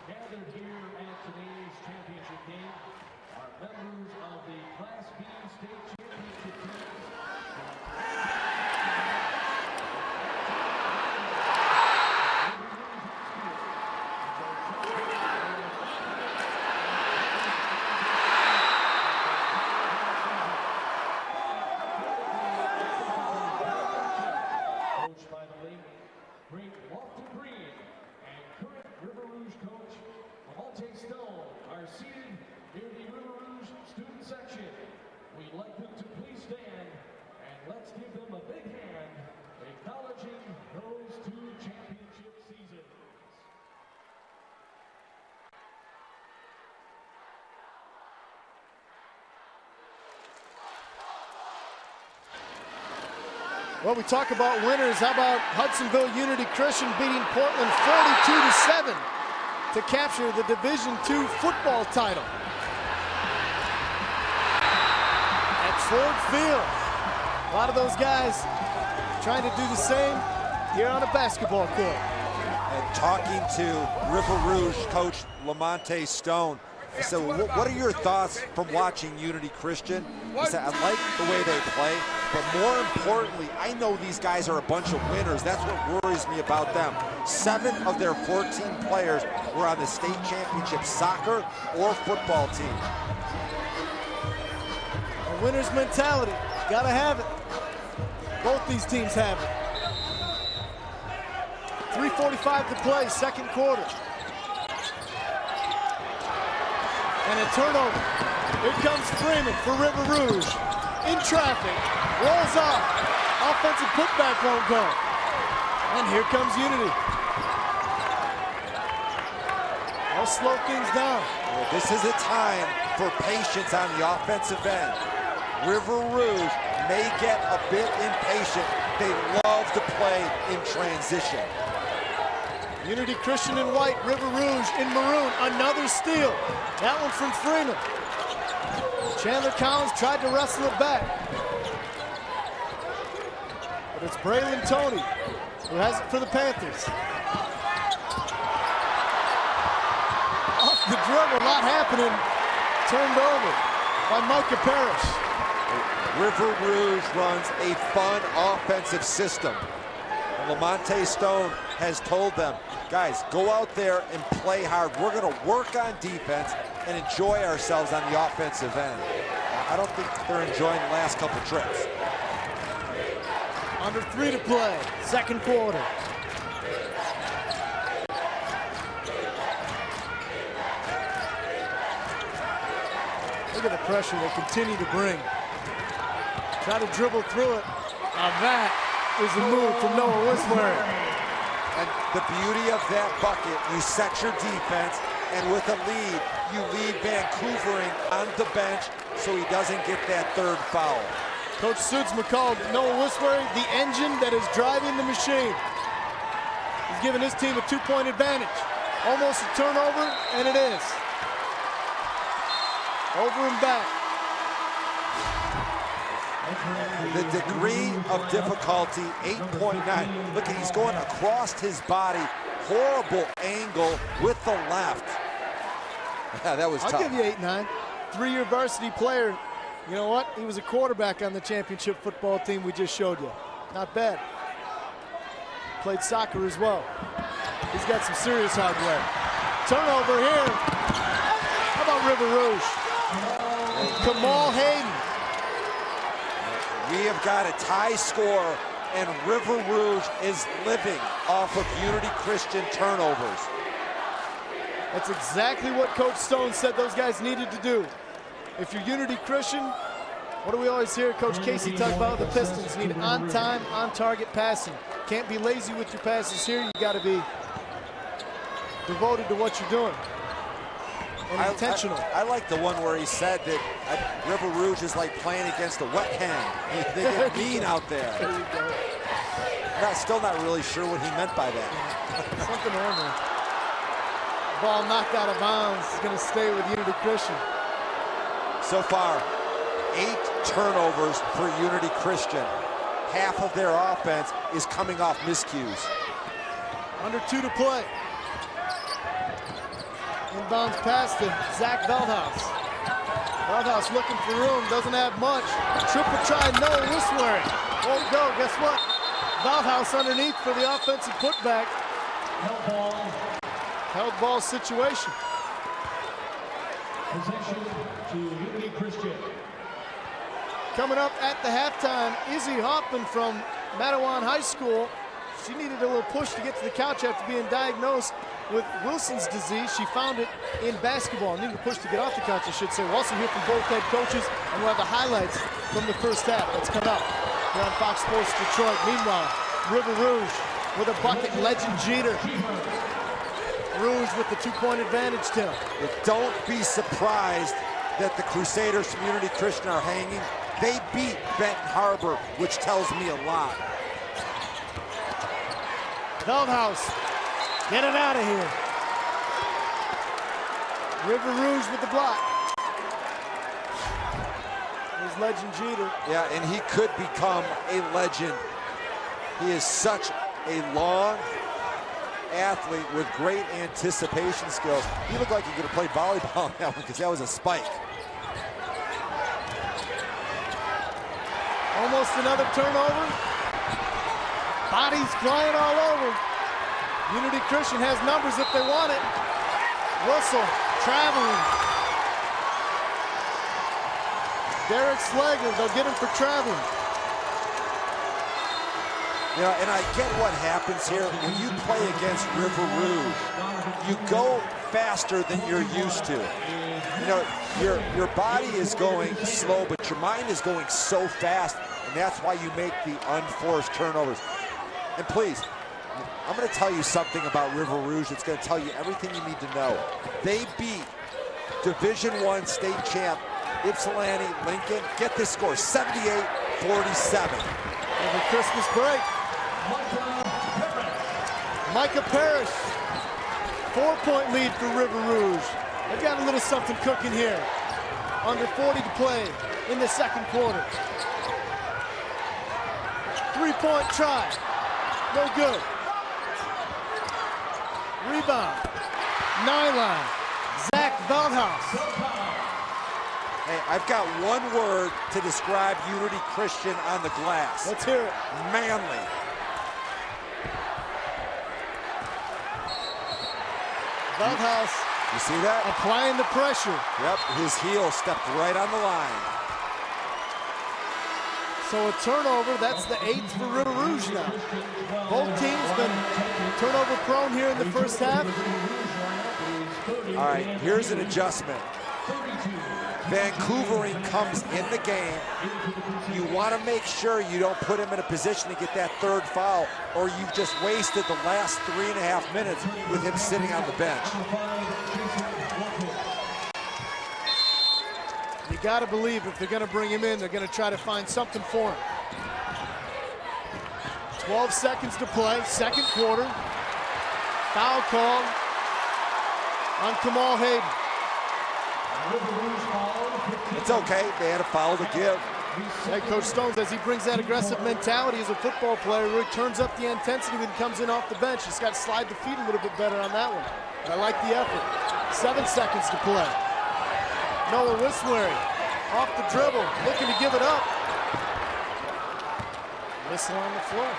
gathered here at today's championship game are members of the Class B state championship teams. Coached by the late, great Lofton Green, and current River Rouge coach Lamonte Stone are seated near the River Rouge student section. We'd like them to please Well, we talk about winners. How about Hudsonville Unity Christian beating Portland 42-7 to capture the Division II football title at Ford Field. A lot of those guys trying to do the same here on a basketball court. And talking to River Rouge coach Lamonte Stone, I said, well, what are your thoughts from watching Unity Christian? He said, I like the way they play, but more importantly, I know these guys are a bunch of winners. That's what worries me about them. 7 of their 14 players were on the state championship soccer or football team. A winner's mentality, gotta have it. Both these teams have it. 3:45 to play, second quarter. And a turnover. Here comes Freeman for River Rouge. In traffic, rolls off. Offensive putback won't go. And here comes Unity. I'll slow things down. Well, this is a time for patience on the offensive end. River Rouge may get a bit impatient. They love to play in transition. Unity Christian in white, River Rouge in maroon. Another steal. That one from Freeman. Chandler Collins tried to wrestle it back. But it's Braylon Toney who has it for the Panthers. Off the dribble, a lot happening. Turned over by Micah Parrish. River Rouge runs a fun offensive system. And Lamonte Stone has told them, guys, go out there and play hard. We're going to work on defense and enjoy ourselves on the offensive end. I don't think they're enjoying the last couple trips. Under 3 to play, second quarter. Look at the pressure they continue to bring. Try to dribble through it. Now that is a move from Noah Wisbury. And the beauty of that bucket, you set your defense, and with a lead, you leave Vancouvering on the bench so he doesn't get that third foul. Coach Suits McCall, Noah Wisbury, the engine that is driving the machine. He's giving his team a 2-point advantage. Almost a turnover, and it is. Over and back. The degree of difficulty, 8.9. Look, he's going across his body. Horrible angle with the left. Yeah, that was tough. I'll give you 8-9. 3-year varsity player. You know what? He was a quarterback on the championship football team we just showed you. Not bad. Played soccer as well. He's got some serious hardware. Turnover here. How about River Rouge? Kamal Hayden. We have got a tie score, and River Rouge is living off of Unity Christian turnovers. That's exactly what Coach Stone said those guys needed to do. If you're Unity Christian, what do we always hear Coach Casey talk about? The Pistons need on-time, on-target passing. Can't be lazy with your passes here. You got to be devoted to what you're doing. And intentional. I like the one where he said that River Rouge is like playing against a wet hen. They get mean out there. There you go. Still not really sure what he meant by that. Something ornery. Ball knocked out of bounds. Is going to stay with Unity Christian. So far, 8 turnovers for Unity Christian. Half of their offense is coming off miscues. Under 2 to play. Inbounds pass to Zach Veldhaus. Veldhaus looking for room, doesn't have much. Triple try, Noah Wisbury. Won't go, guess what? Veldhaus underneath for the offensive putback. Held ball situation. Possession to Unity Christian. Coming up at the halftime, Izzy Hoffman from Matawan High School. She needed a little push to get to the couch after being diagnosed with Wilson's disease. She found it in basketball. Needed a push to get off the couch, I should say. We'll also hear from both head coaches, and we'll have the highlights from the first half. That's coming up here on Fox Sports Detroit. Meanwhile, River Rouge with a bucket, Legend Jeter. Rouge with the 2-point advantage, Tim. But don't be surprised that the Crusaders from Unity Christian are hanging. They beat Benton Harbor, which tells me a lot. Veldhouse, get it out of here. River Rouge with the block. There's Legend Jeter. Yeah, and he could become a legend. He is such a long athlete with great anticipation skills. He looked like he could have played volleyball on that one because that was a spike. Almost another turnover. Bodies flying all over. Unity Christian has numbers if they want it. Russell traveling. Derek Slegler, they'll get him for traveling. You know, and I get what happens here. When you play against River Rouge, you go faster than you're used to. You know, your body is going slow, but your mind is going so fast, and that's why you make the unforced turnovers. And please, I'm going to tell you something about River Rouge that's going to tell you everything you need to know. They beat Division I state champ Ypsilanti Lincoln. Get this score, 78-47. Over Christmas break. Micah Parrish, 4-point lead for River Rouge. They've got a little something cooking here. Under 40 to play in the second quarter. 3-point try, no good. Rebound, Nylon, Zach Veldhouse. Hey, I've got one word to describe Unity Christian on the glass. Let's hear it. Manly. Veldhouse. You see that? Applying the pressure. Yep, his heel stepped right on the line. So a turnover, that's the 8th for River Rouge now. Both teams been turnover prone here in the first half. All right, here's an adjustment. Vancouvering comes in the game. You want to make sure you don't put him in a position to get that third foul, or you've just wasted the last 3.5 minutes with him sitting on the bench. You got to believe if they're going to bring him in, they're going to try to find something for him. 12 seconds to play, second quarter. Foul call on Kamal Hayden. It's okay, they had a foul to give. Head Coach Stone says he brings that aggressive mentality as a football player, really turns up the intensity when he comes in off the bench. He's got to slide the feet a little bit better on that one. But I like the effort. 7 seconds to play. Noah Wiswary off the dribble, looking to give it up. Whistle on the floor.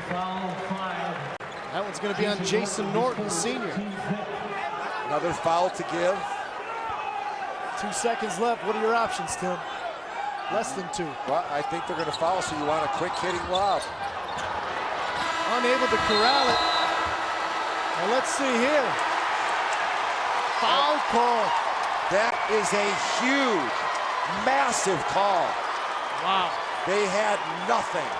Foul 5. That one's going to be on Jason Norton, senior. Another foul to give. 2 seconds left. What are your options, Tim? Less than 2. Well, I think they're going to foul, so you want a quick hitting lob. Unable to corral it. Now let's see here. Foul call. That is a huge, massive call. Wow. They had nothing,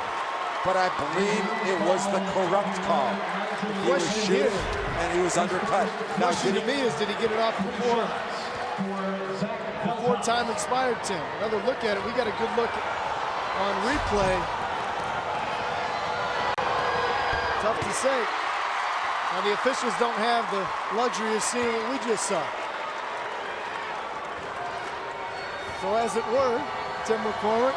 but I believe it was the correct call. He was shooting, and he was undercut. Now, to me is, did he get it off before time expired, Tim? Another look at it. We got a good look on replay. Tough to say. Now, the officials don't have the luxury of seeing what we just saw. So, as it were, Tim McCormick,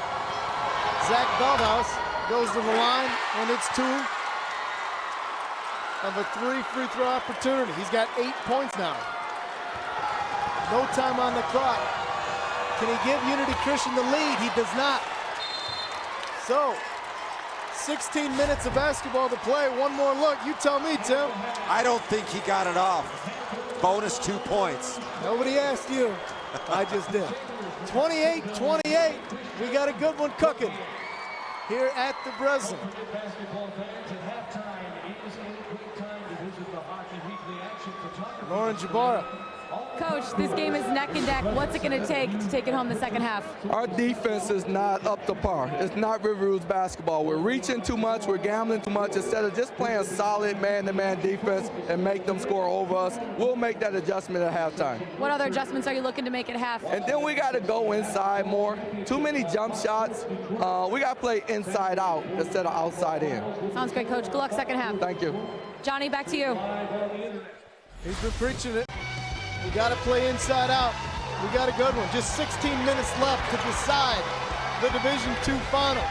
Zach Veldhouse goes to the line, and it's 2 of a 3 free throw opportunity. He's got 8 points now. No time on the clock. Can he give Unity Christian the lead? He does not. So, 16 minutes of basketball to play. One more look. You tell me, Tim. I don't think he got it off. Bonus 2 points. Nobody asked you. I just did. 28-28. We got a good one cooking here at the Breslin. Lauren Jabara Coach, this game is neck and neck. What's it going to take it home the second half? Our defense is not up to par. It's not River Rouge basketball. We're reaching too much. We're gambling too much. Instead of just playing solid man-to-man defense and make them score over us, we'll make that adjustment at halftime. What other adjustments are you looking to make at half? And then we got to go inside more. Too many jump shots. We got to play inside out instead of outside in. Sounds great, Coach. Good luck second half. Thank you. Johnny, back to you. He's been preaching it. We got to play inside out. We got a good one. Just 16 minutes left to decide the Division II final.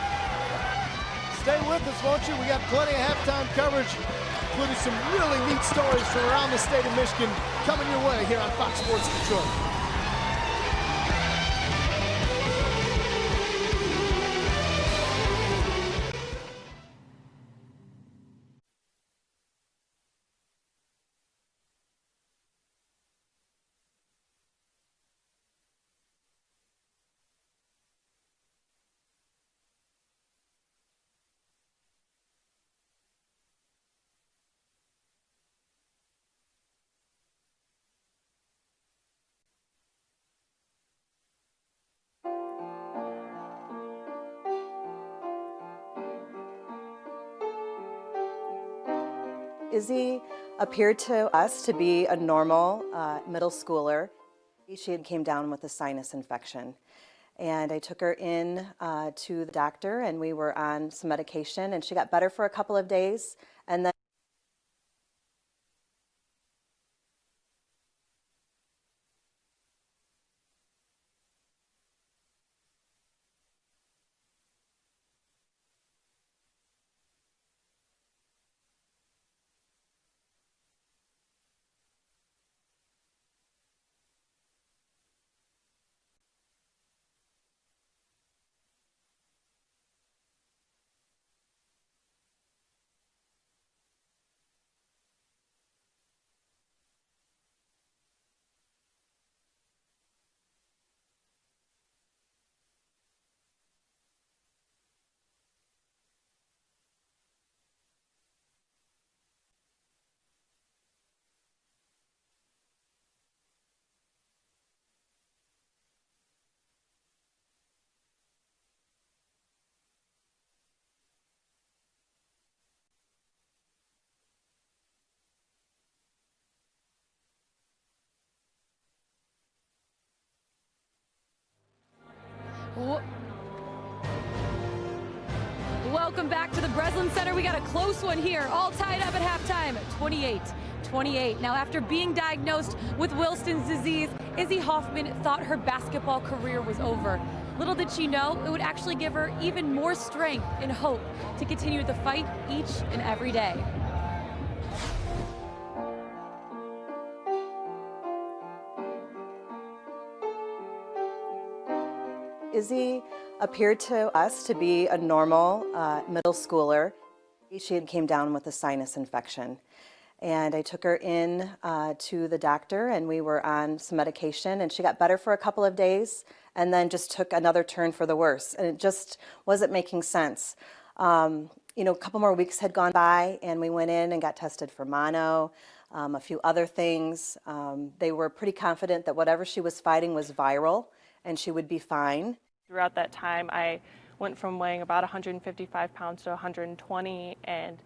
Stay with us, won't you? We got plenty of halftime coverage, including some really neat stories from around the state of Michigan coming your way here on Fox Sports Detroit. Izzy appeared to us to be a normal middle schooler. She came down with a sinus infection. And I took her in to the doctor, and we were on some medication, and she got better for a couple of days. And then Welcome back to the Breslin Center. We got a close one here, all tied up at halftime, 28-28. Now, after being diagnosed with Wilson's disease, Izzy Hoffman thought her basketball career was over. Little did she know, it would actually give her even more strength and hope to continue the fight each and every day. Izzy appeared to us to be a normal middle schooler. She came down with a sinus infection. And I took her in to the doctor, and we were on some medication, and she got better for a couple of days, and then just took another turn for the worse. And it just wasn't making sense. You know, a couple more weeks had gone by, and we went in and got tested for mono, a few other things. They were pretty confident that whatever she was fighting was viral, and she would be fine. Throughout that time, I went from weighing about 155 pounds to 120, and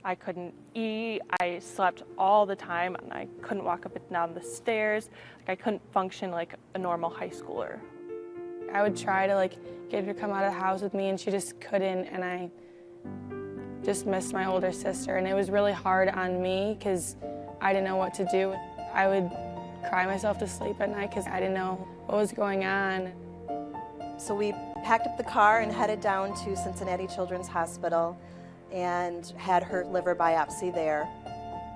I couldn't eat. I slept all the time, and I couldn't walk up and down the stairs. I couldn't function like a normal high schooler. I would try to get her to come out of the house with me, and she just couldn't, and I just missed my older sister, and it was really hard on me because I didn't know what to do. I would cry myself to sleep at night because I didn't know what was going on. So we packed up the car and headed down to Cincinnati Children's Hospital and had her liver biopsy there.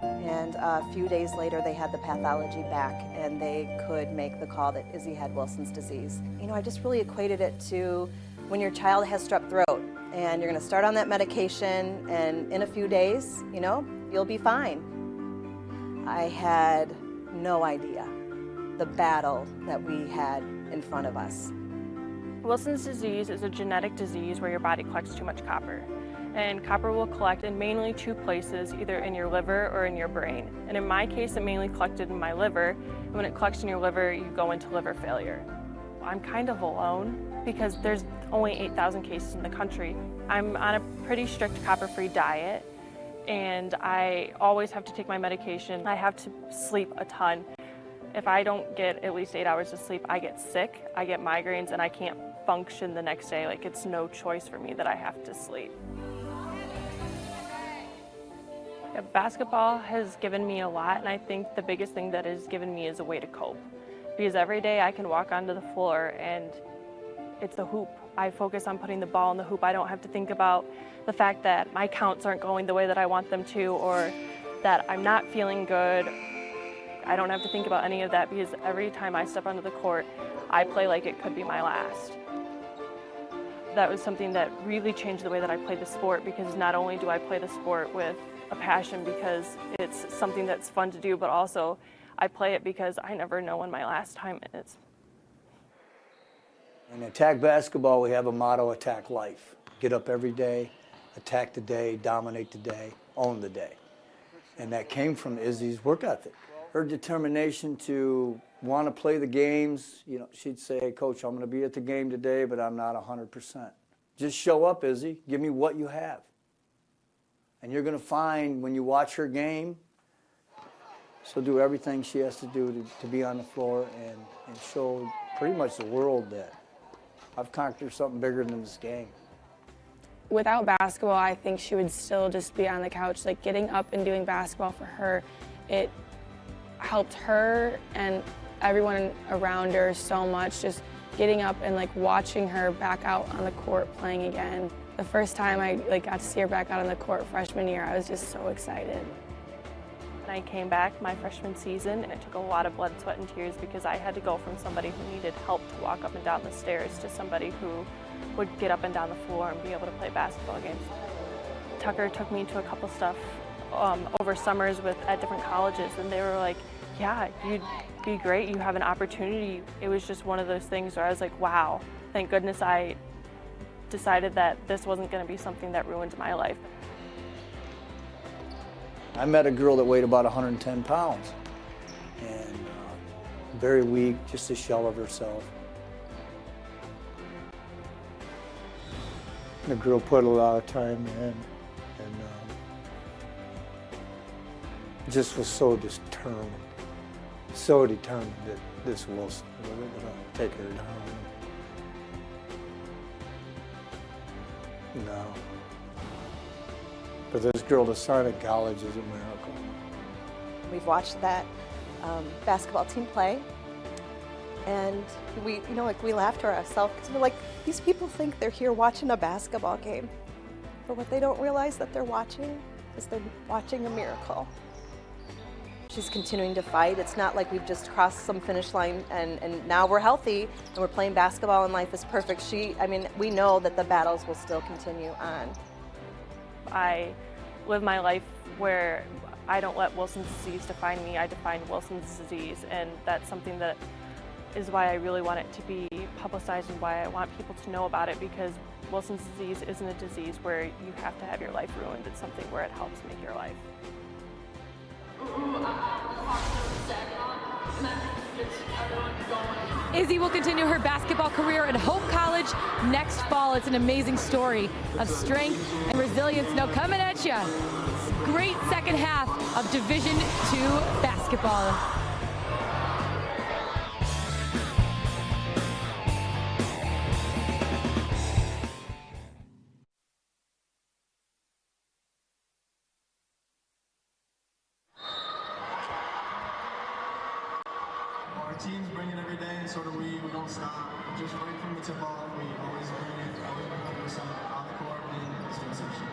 And a few days later, they had the pathology back, and they could make the call that Izzy had Wilson's disease. You know, I just really equated it to when your child has strep throat, and you're going to start on that medication, and in a few days, you know, you'll be fine. I had no idea the battle that we had in front of us. Wilson's disease is a genetic disease where your body collects too much copper. And copper will collect in mainly two places, either in your liver or in your brain. And in my case, it mainly collected in my liver. And when it collects in your liver, you go into liver failure. I'm kind of alone because there's only 8,000 cases in the country. I'm on a pretty strict copper-free diet, and I always have to take my medication. I have to sleep a ton. If I don't get at least 8 hours of sleep, I get sick, I get migraines, and I can't function the next day. Like, it's no choice for me that I have to sleep. Yeah, basketball has given me a lot, and I think the biggest thing that it's given me is a way to cope. Because every day I can walk onto the floor and it's the hoop. I focus on putting the ball in the hoop. I don't have to think about the fact that my counts aren't going the way that I want them to, or that I'm not feeling good. I don't have to think about any of that because every time I step onto the court, I play like it could be my last. That was something that really changed the way that I play the sport, because not only do I play the sport with a passion because it's something that's fun to do, but also I play it because I never know when my last time is. In attack basketball, we have a motto, attack life. Get up every day, attack the day, dominate the day, own the day. And that came from Izzy's work ethic. Her determination to want to play the games. You know, she'd say, hey, Coach, I'm going to be at the game today, but I'm not 100%. Just show up, Izzy. Give me what you have. And you're going to find when you watch her game, she'll do everything she has to do to be on the floor and show pretty much the world that I've conquered something bigger than this game. Without basketball, I think she would still just be on the couch. Like, getting up and doing basketball for her, it helped her and everyone around her so much. Just getting up and like watching her back out on the court playing again. The first time I got to see her back out on the court freshman year, I was just so excited. I came back my freshman season, and it took a lot of blood, sweat, and tears because I had to go from somebody who needed help to walk up and down the stairs to somebody who would get up and down the floor and be able to play basketball games. Tucker took me to a couple stuff over summers at different colleges, and they were like, yeah, you'd be great, you have an opportunity. It was just one of those things where I was like, wow, thank goodness I decided that this wasn't going to be something that ruined my life. I met a girl that weighed about 110 pounds and very weak, just a shell of herself. The girl put a lot of time in and just was so determined that this Wilson was going to take her down. No. For this girl to sign in college is a miracle. We've watched that basketball team play, and we laughed to ourselves because we're like, these people think they're here watching a basketball game, but what they don't realize that they're watching is they're watching a miracle. She's continuing to fight. It's not like we've just crossed some finish line and now we're healthy and we're playing basketball and life is perfect. We know that the battles will still continue on. I live my life where I don't let Wilson's disease define me. I define Wilson's disease, and that's something that is why I really want it to be publicized and why I want people to know about it, because Wilson's disease isn't a disease where you have to have your life ruined. It's something where it helps make your life. Izzy will continue her basketball career at Hope College next fall. It's an amazing story of strength and resilience. Now coming at you, great second half of Division II basketball. Our teams bring it every day, and so do we. We don't stop. Just right from the tip off, we always bring it, always bring 100% on the court and the student section.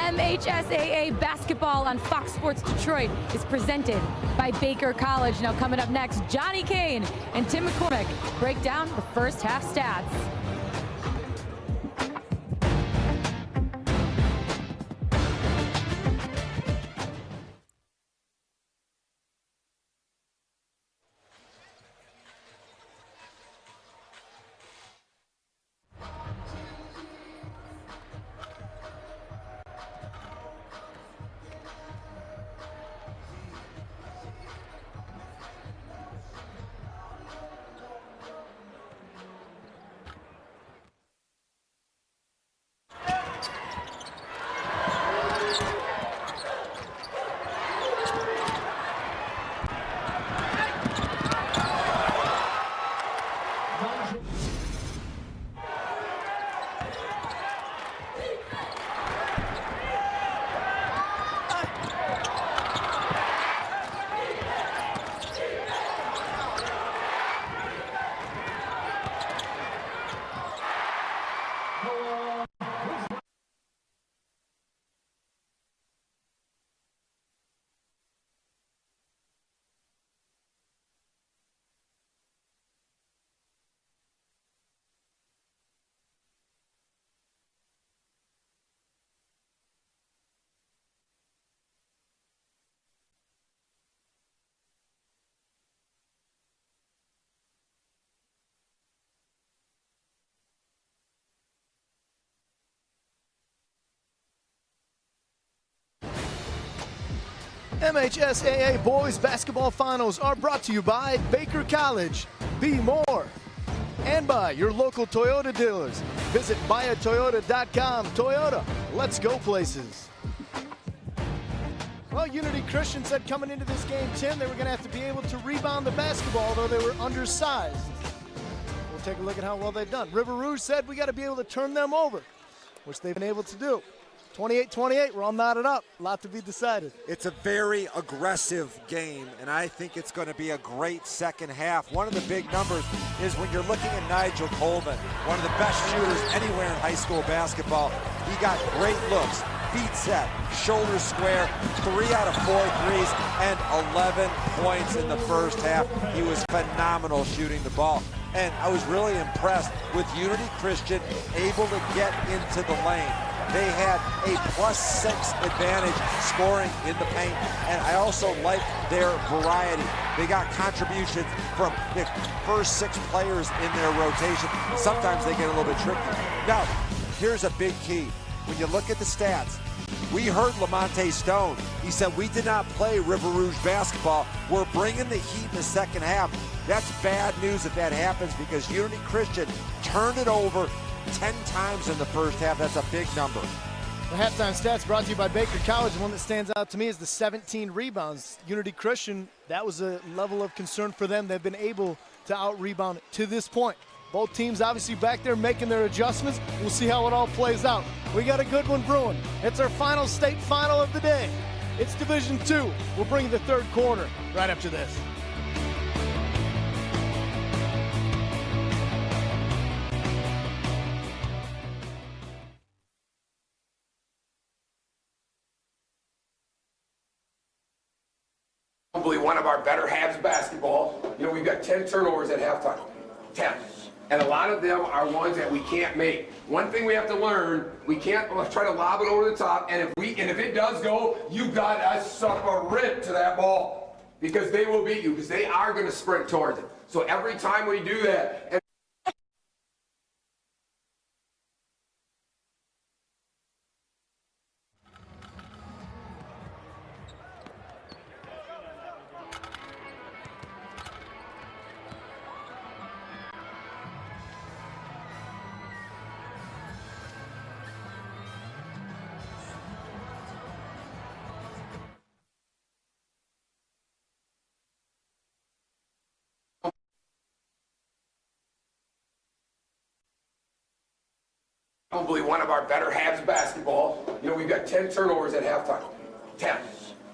MHSAA basketball on Fox Sports Detroit is presented by Baker College. Now coming up next, Johnny Kane and Tim McCormick break down the first half stats. MHSAA Boys Basketball Finals are brought to you by Baker College, Be More, and by your local Toyota dealers. Visit buyatoyota.com. Toyota, let's go places. Well, Unity Christian said coming into this game, Tim, they were going to have to be able to rebound the basketball, though they were undersized. We'll take a look at how well they've done. River Rouge said we got to be able to turn them over, which they've been able to do. 28-28, we're all knotted up. A lot to be decided. It's a very aggressive game, and I think it's going to be a great second half. One of the big numbers is when you're looking at Nigel Colvin, one of the best shooters anywhere in high school basketball. He got great looks, feet set, shoulders square, 3 out of 4 threes, and 11 points in the first half. He was phenomenal shooting the ball. And I was really impressed with Unity Christian able to get into the lane. They had a +6 advantage scoring in the paint, and I also like their variety. They got contributions from the first 6 players in their rotation. Sometimes they get a little bit tricky. Now, here's a big key. When you look at the stats, we heard Lamonte Stone. He said, we did not play River Rouge basketball. We're bringing the heat in the second half. That's bad news if that happens, because Unity Christian turned it over 10 times in the first half. That's a big number. The halftime stats brought to you by Baker College. The one that stands out to me is the 17 rebounds. Unity Christian, that was a level of concern for them. They've been able to out-rebound to this point. Both teams obviously back there making their adjustments. We'll see how it all plays out. We got a good one brewing. It's our final state final of the day. It's Division II. We'll bring you the third quarter right after this. Probably one of our better halves basketball. You know, we've got 10 turnovers at halftime. 10. And a lot of them are ones that we can't make. One thing we have to learn, we can't try to lob it over the top, and if it does go, you got to suck a rip to that ball, because they will beat you, because they are going to sprint towards it. So every time we do that, probably one of our better halves basketball. You know, we've got 10 turnovers at halftime. 10.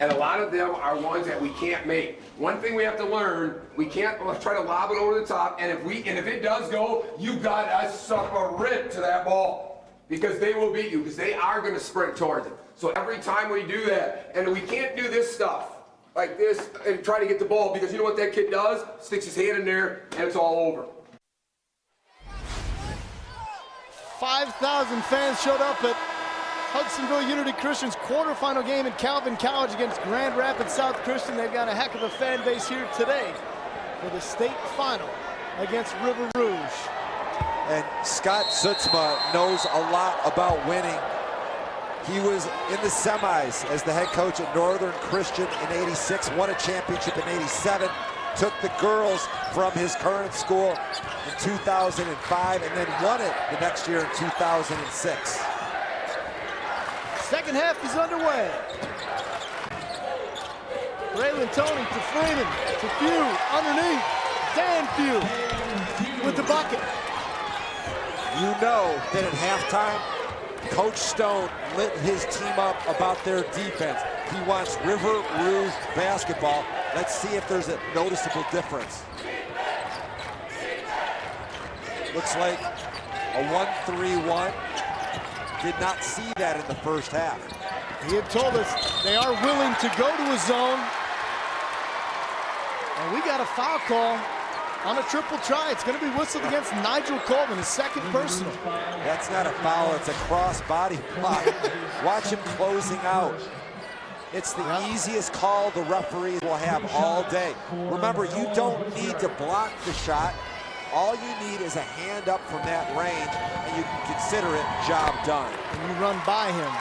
And a lot of them are ones that we can't make. One thing we have to learn, we can't try to lob it over the top, and if it does go, you got to suck a rip to that ball, because they will beat you, because they are going to sprint towards it. So every time we do that, and we can't do this stuff like this and try to get the ball, because you know what that kid does? Sticks his hand in there, and it's all over. 5,000 fans showed up at Hudsonville Unity Christian's quarterfinal game in Calvin College against Grand Rapids South Christian. They've got a heck of a fan base here today for the state final against River Rouge. And Scott Zutzma knows a lot about winning. He was in the semis as the head coach at Northern Christian in '86, won a championship in '87, took the girls from his current school in 2005, and then won it the next year in 2006. Second half is underway. Braylon Tony to Freeman, to Few, underneath. Dan Few with the bucket. You know that at halftime, Coach Stone lit his team up about their defense. He wants River Rouge basketball. Let's see if there's a noticeable difference. Looks like a 1-3-1. Did not see that in the first half. He had told us they are willing to go to a zone. And we got a foul call on a triple try. It's going to be whistled against Nigel Colvin, his second personal. That's not a foul, it's a cross body block. Watch him closing out. It's the easiest call the referees will have all day. Remember, you don't need to block the shot. All you need is a hand up from that range, and you can consider it job done. And you run by him,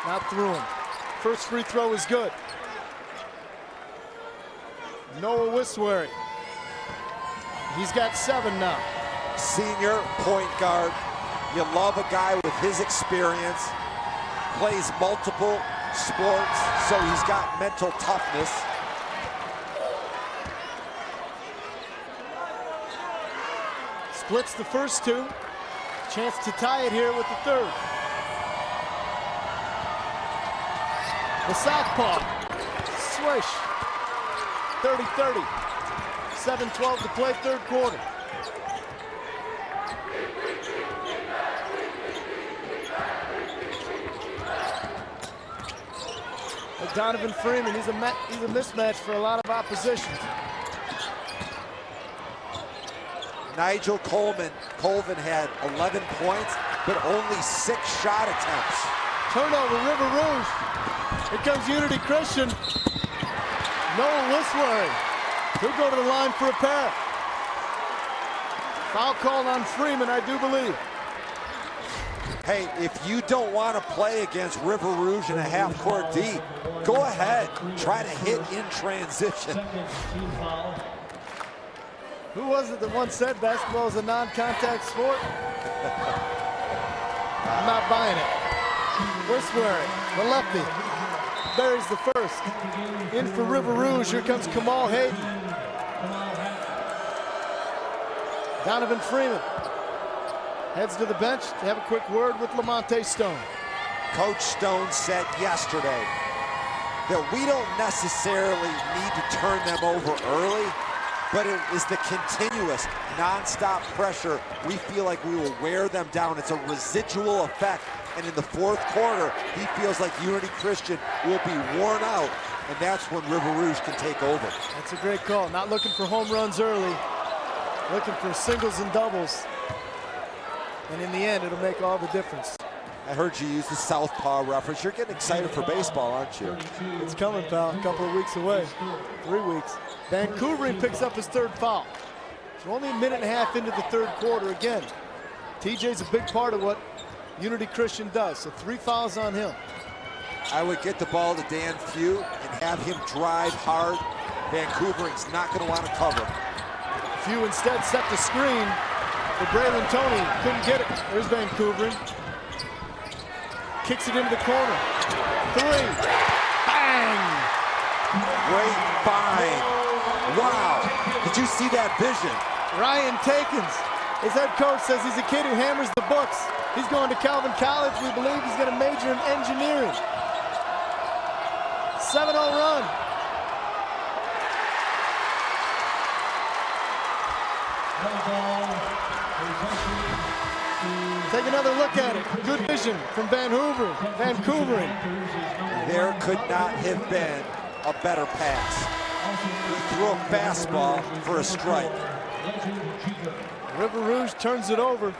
not through him. First free throw is good. Noah Wiswery. He's got 7 now. Senior point guard. You love a guy with his experience. Plays multiple sports, so he's got mental toughness. Splits the first 2. Chance to tie it here with the third. The southpaw. Swish. 30-30. 7-12 to play, third quarter. But Donovan Freeman, he's a mismatch for a lot of opposition. Nigel Colvin had 11 points, but only 6 shot attempts. Turnover, River Rouge. Here comes Unity Christian. Noah Wiswery. He'll go to the line for a pair. Foul called on Freeman, I do believe. Hey, if you don't want to play against River Rouge in a half-court D, go ahead. Try to hit in transition. Who was it that once said basketball is a non-contact sport? I'm not buying it. Wiswery, the lefty, buries the first. In for River Rouge, here comes Kamal Hayden. Donovan Freeman heads to the bench to have a quick word with Lamonte Stone. Coach Stone said yesterday that we don't necessarily need to turn them over early, but it is the continuous, non-stop pressure. We feel like we will wear them down. It's a residual effect. And in the fourth quarter, he feels like Unity Christian will be worn out, and that's when River Rouge can take over. That's a great call. Not looking for home runs early, looking for singles and doubles. And in the end, it'll make all the difference. I heard you use the southpaw reference. You're getting excited for baseball, aren't you? It's coming, pal. A couple of weeks away. 3 weeks. Vancouver picks up his third foul. So only a minute and a half into the third quarter again. TJ's a big part of what Unity Christian does, so 3 fouls on him. I would get the ball to Dan Few and have him drive hard. Vancouver's not going to want to cover. Few instead set the screen, but Braylon Tony couldn't get it. There's Vancouver. Kicks it into the corner. 3. Bang! Great find. Wow. Did you see that vision? Ryan Takins, his head coach, says he's a kid who hammers the books. He's going to Calvin College. We believe he's going to major in engineering. 7-0 run. Ball, possession to Take another look at it. Good vision from Vancouver. There could not have been a better pass. He threw a fastball for a strike. River Rouge turns it over.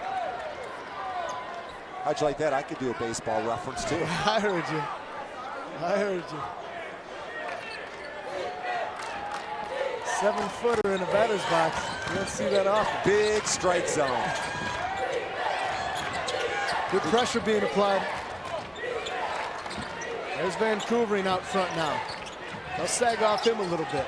How'd you like that? I could do a baseball reference too. I heard you. 7-footer in a batter's box. You don't see that often. Big strike zone. Good pressure being applied. There's Vancouvering out front now. They'll sag off him a little bit.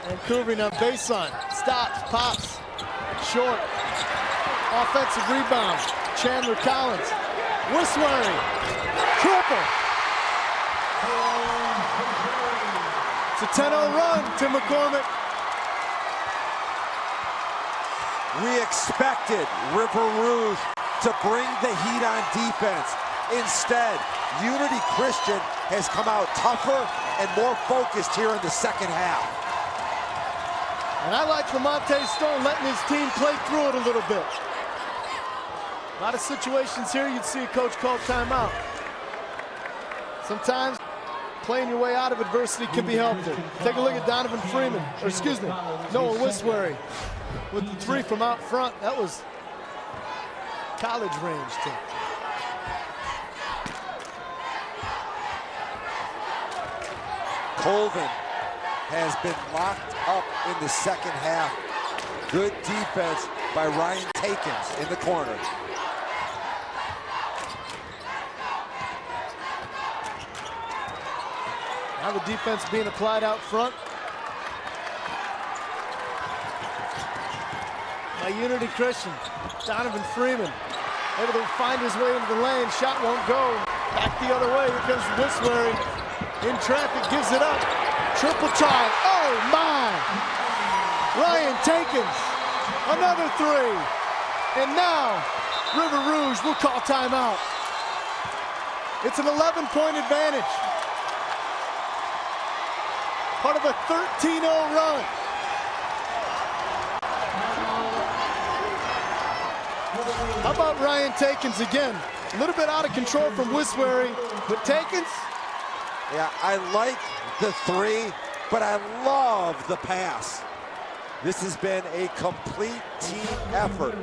Vancouvering on baseline. Stops, pops, short. Offensive rebound. Chandler Collins. Whistlery. Triple. It's a 10-0 run to McCormick. We expected River Rouge to bring the heat on defense. Instead, Unity Christian has come out tougher and more focused here in the second half. And I like Lamonte Stone letting his team play through it a little bit. A lot of situations here you'd see a coach call timeout. Sometimes playing your way out of adversity can be helpful. Take a look at Donovan Freeman, or excuse me, Noah Whistlery with the 3 from out front. That was college range too. Colvin has been locked up in the second half. Good defense by Ryan Takins in the corner. Now the defense being applied out front by Unity Christian. Donovan Freeman able to find his way into the lane. Shot won't go. Back the other way. Here comes Whistlery in traffic. Gives it up. Triple try. Oh my! Ryan Takins. Another 3. And now River Rouge will call timeout. It's an 11-point advantage. Part of a 13-0 run. How about Ryan Takins again? A little bit out of control from Whistlery, but Takins? Yeah, I like the 3, but I love the pass. This has been a complete team effort.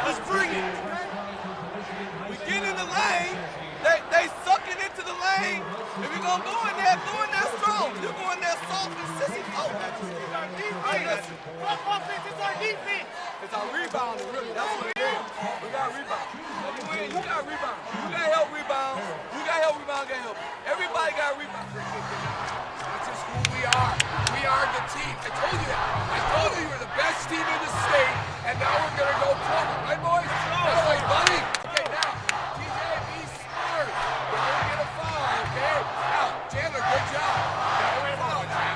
Let's bring it. We get in the lane. They suck it into the lane. If you're gonna go in there strong. You're going there soft and sissy. Oh, offense is our defense. It's our rebounding, really. That's what it is. We got rebound. You win, you got rebound. You got help rebound. You got help rebound, got help. Everybody got rebound. That's just who we are. We are the team. I told you that. I told you were the best team in the state, and now we're gonna go forward. Right, boys? That's right, buddy. Okay, now, TJ, be smart. Don't get a foul, okay? Now, Chandler, good job.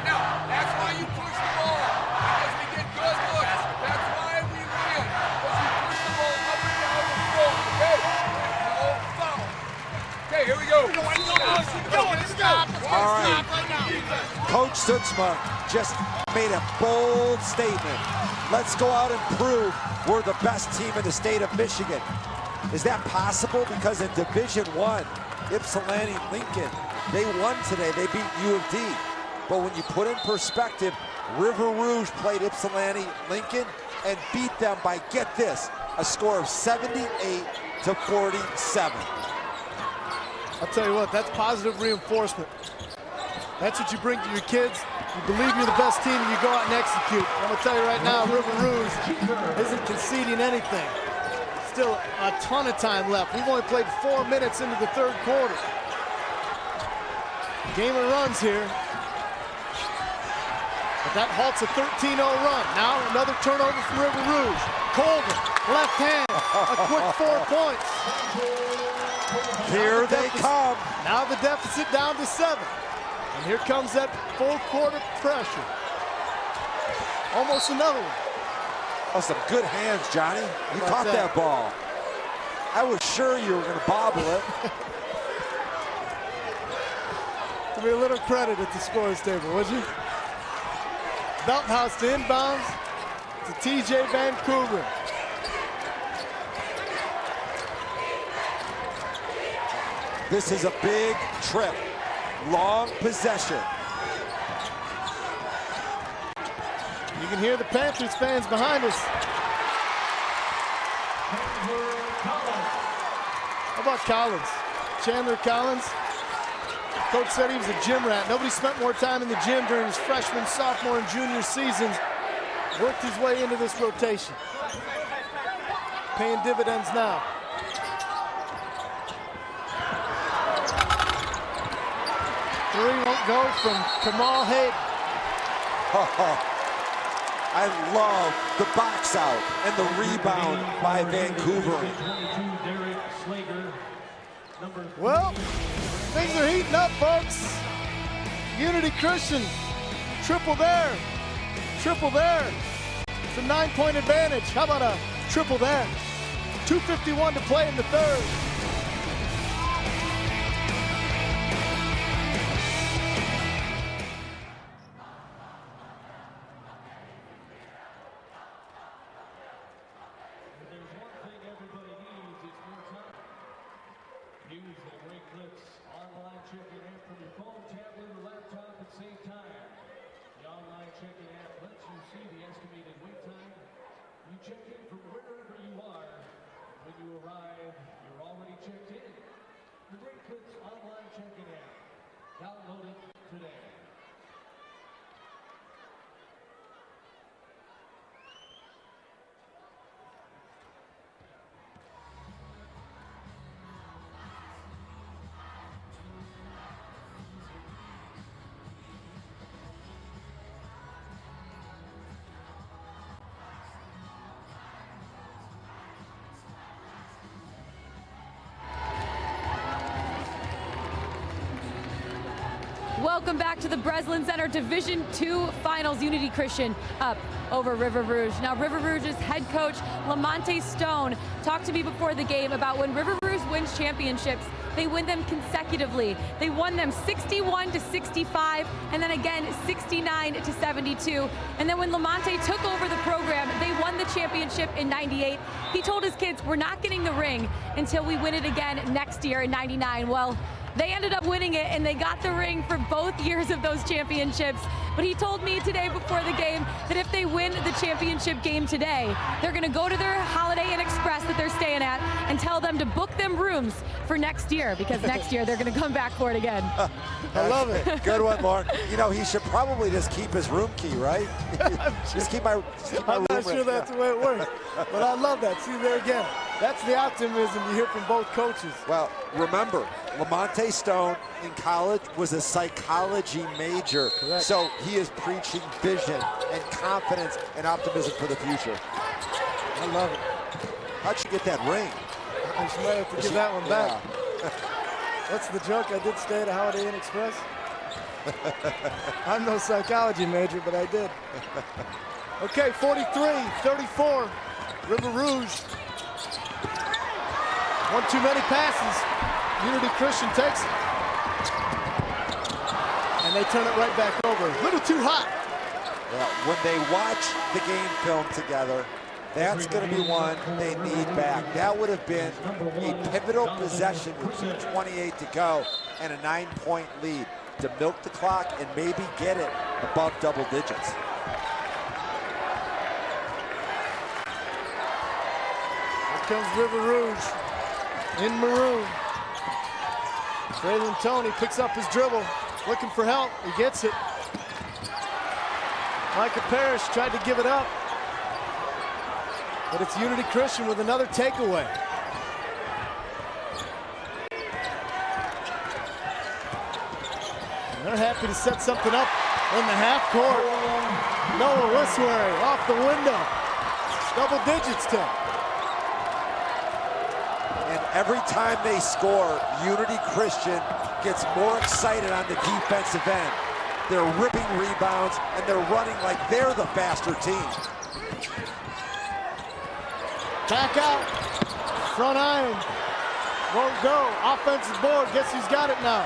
Now, that's why you push the ball. Because we get good looks. That's why we win. Because we push the ball up and down the floor, okay? No foul. Okay, here we go. All right. Coach Stutzma just made a bold statement. Let's go out and prove we're the best team in the state of Michigan. Is that possible? Because in Division I, Ypsilanti Lincoln, they won today. They beat U of D. But when you put in perspective, River Rouge played Ypsilanti Lincoln and beat them by, get this, a score of 78-47. I'll tell you what, that's positive reinforcement. That's what you bring to your kids. You believe you're the best team and you go out and execute. I'm gonna tell you right now, River Rouge isn't conceding anything. Still a ton of time left. We've only played 4 minutes into the third quarter. Game of runs here. But that halts a 13-0 run. Now another turnover for River Rouge. Colvin, left hand, a quick 4 points. Here they come. Now the deficit down to 7. And here comes that full quarter pressure. Almost another one. Oh, some good hands, Johnny. You caught that ball. I was sure you were going to bobble it. Give me a little credit at the scores table, would you? Belthouse to inbounds to TJ Vancouver. This is a big trip. Long possession. You can hear the Panthers fans behind us. How about Collins? Chandler Collins. Coach said he was a gym rat. Nobody spent more time in the gym during his freshman, sophomore, and junior seasons. Worked his way into this rotation. Paying dividends now. Three won't go from Kamal Hayden. I love the box out and the rebound by Vancouver. Well, things are heating up, folks. Unity Christian, triple there, triple there. It's a 9-point advantage. How about a triple there? 2:51 to play in the third. Welcome back to the Breslin Center Division II Finals. Unity Christian up over River Rouge. Now, River Rouge's head coach, Lamonte Stone, talked to me before the game about when River Rouge wins championships, they win them consecutively. They won them 61-65, and then again 69-72. And then when Lamonte took over the program, they won the championship in '98. He told his kids, we're not getting the ring until we win it again next year in '99. Well, they ended up winning it, and they got the ring for both years of those championships. But he told me today before the game that if they win the championship game today, they're going to go to their Holiday Inn Express that they're staying at and tell them to book them rooms for next year, because next year they're going to come back for it again. I love it. Good one, Lauren. You know, he should probably just keep his room key, right? just keep my room. I'm not sure that's the way it works, but I love that. See there again. That's the optimism you hear from both coaches. Well, remember, Lamonte Stone in college was a psychology major. Correct. So he is preaching vision and confidence and optimism for the future. I love it. How'd you get that ring? I just might have to give that one back. What's the joke? I did stay at a Holiday Inn Express. I'm no psychology major, but I did. Okay, 43-34, River Rouge. One too many passes. Unity Christian takes it. And they turn it right back over. A little too hot. Well, when they watch the game film together, that's going to be one they need back. That would have been a pivotal possession with 2:28 to go and a 9-point lead to milk the clock and maybe get it above double digits. Here comes River Rouge in maroon. Traylon Toney picks up his dribble, looking for help. He gets it. Micah Parrish tried to give it up, but it's Unity Christian with another takeaway. And they're happy to set something up in the half court. Noah Wiswary off the window. Double digits, Tim. And every time they score, Unity Christian gets more excited on the defensive end. They're ripping rebounds, and they're running like they're the faster team. Back out. Front iron. Won't go. Offensive board. Guess who's got it now?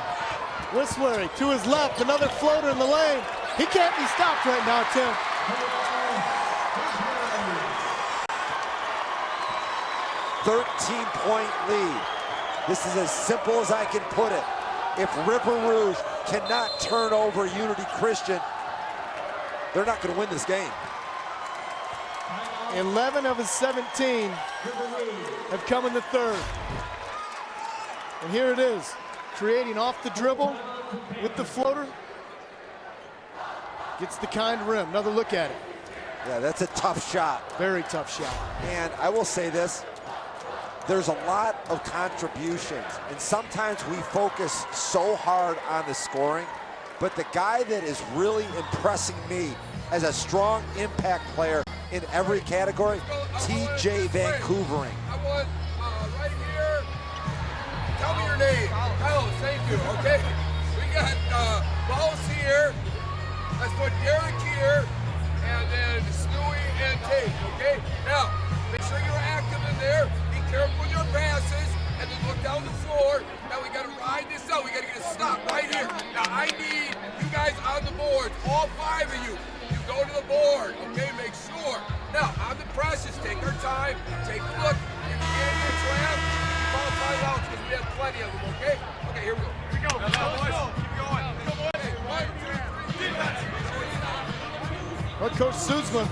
Wiswery to his left. Another floater in the lane. He can't be stopped right now, Tim. 13-point lead. This is as simple as I can put it. If River Rouge cannot turn over Unity Christian, they're not going to win this game. 11 of his 17 have come in the third. And here it is, creating off the dribble with the floater. Gets the kind rim. Another look at it. Yeah, that's a tough shot. Very tough shot. And I will say this, there's a lot of contributions, and sometimes we focus so hard on the scoring, but the guy that is really impressing me as a strong impact player in every category, TJ Vancouvering. I want right here. Tell me your name. Carlos, thank you. Okay. We got Balls here. Let's put Derek here, and then Stewie and Tate. Okay. Now, make sure you're active in there. Be careful with your passes, and then look down the floor. Now we got to ride this out. We got to get a stop right here. Now I need you guys on the boards, all 5 of you. You go to the board, okay? Make sure. Now, on the presses, take our time, take a look. If you get in your trap, call timeouts because we have plenty of them, okay? Okay, here we go. Here we go. Let's go. Keep going. Okay, 1, 2, 3, defense. Well, Coach Soetsma,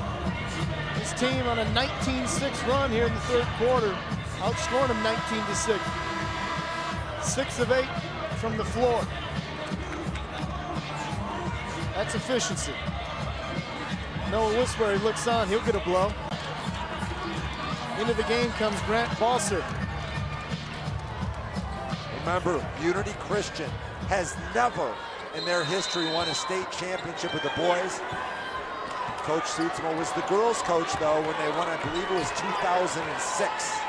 his team on a 19-6 run here in the third quarter, outscoring them 19-6. 6 of 8 from the floor. That's efficiency. Noah Wiswery looks on, he'll get a blow. Into the game comes Grant Balser. Remember, Unity Christian has never in their history won a state championship with the boys. Coach Soetsma was the girls' coach, though, when they won, I believe it was 2006.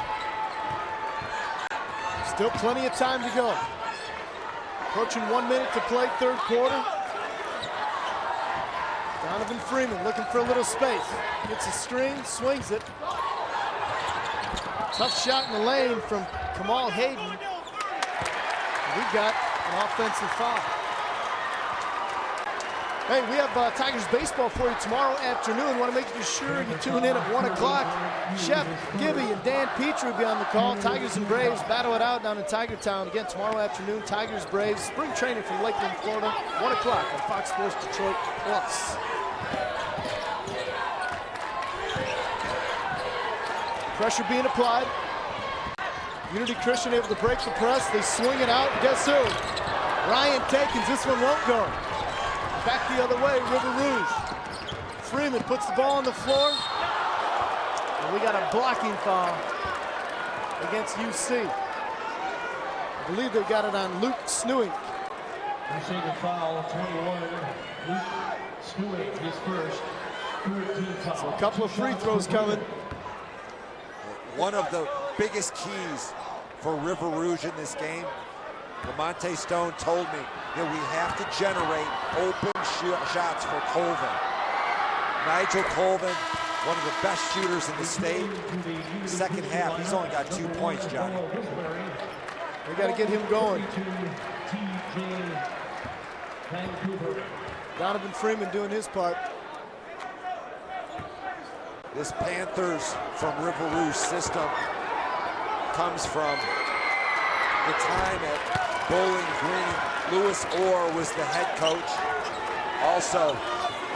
Still plenty of time to go. Approaching 1 minute to play, third quarter. Donovan Freeman looking for a little space. Gets a screen, swings it. Tough shot in the lane from Kamal Hayden. We got an offensive foul. Hey, we have Tigers baseball for you tomorrow afternoon. Want to make sure you tune in at 1 o'clock. Chef Gibby and Dan Petrie will be on the call. Tigers and Braves battle it out down in Tiger Town. Again, tomorrow afternoon, Tigers, Braves, spring training from Lakeland, Florida, 1 o'clock on Fox Sports Detroit Plus. Pressure being applied. Unity Christian able to break the press. They swing it out. Guess who? Ryan Takins. This one won't go. Back the other way, River Rouge. Freeman puts the ball on the floor. And we got a blocking foul against UC. I believe they got it on Luke Snewing. Receiving foul, 21. Luke Snewing, his first. 13 foul. So a couple of free throws coming. One of the biggest keys for River Rouge in this game, Lamonte Stone told me that we have to generate open shots for Colvin. Nigel Colvin, one of the best shooters in the state. Second half, he's only got 2 points, Johnny. We got to get him going. Donovan Freeman doing his part. This Panthers from River Rouge system comes from the time at Bowling Green. Lewis Orr was the head coach. Also,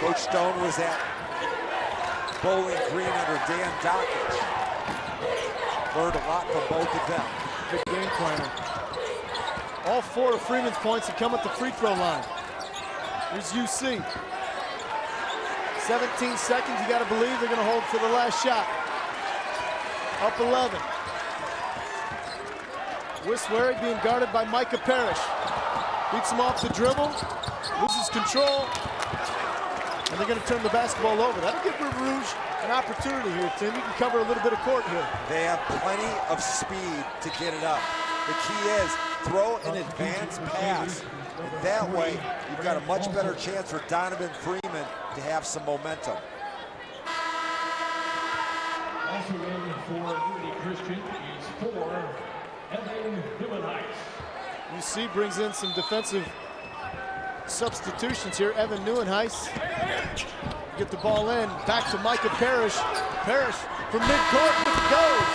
Coach Stone was at Bowling Green under Dan Dockich. Learned a lot from both of them. Good game planner. All 4 of Freeman's points have come at the free throw line. Here's UC. 17 seconds, you gotta believe they're gonna hold for the last shot. Up 11. Wiswery being guarded by Micah Parrish. Beats him off the dribble, loses control, and they're gonna turn the basketball over. That'll give River Rouge an opportunity here, Tim. You can cover a little bit of court here. They have plenty of speed to get it up. The key is throw an advanced pass. And that way, you've got a much better chance for Donovan Freeman to have some momentum. Also in for Unity Christian is 4, Evan Newman. UC brings in some defensive substitutions here. Evan Nieuwenhuis get the ball in, back to Micah Parrish. Parrish from midcourt, goes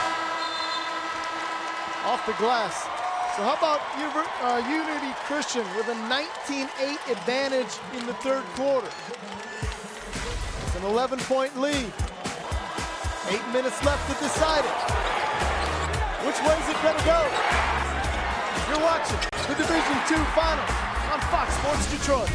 off the glass. So how about Unity Christian with a 19-8 advantage in the third quarter? It's an 11-point lead. 8 minutes left to decide it. Which way is it gonna go? You're watching the Division II Finals on Fox Sports Detroit.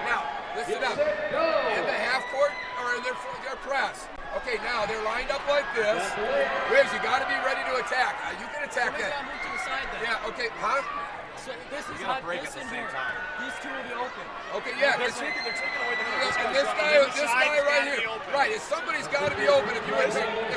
Now, listen up. In the half court or in their press. Okay, now they're lined up like this. Rouge, you got to be ready to attack. You can attack that. Yeah, okay, huh? So this is hot. This in here. These two will be open. Okay, yeah. They're taking away the middle. And this guy right here. Right, somebody's got to be open. If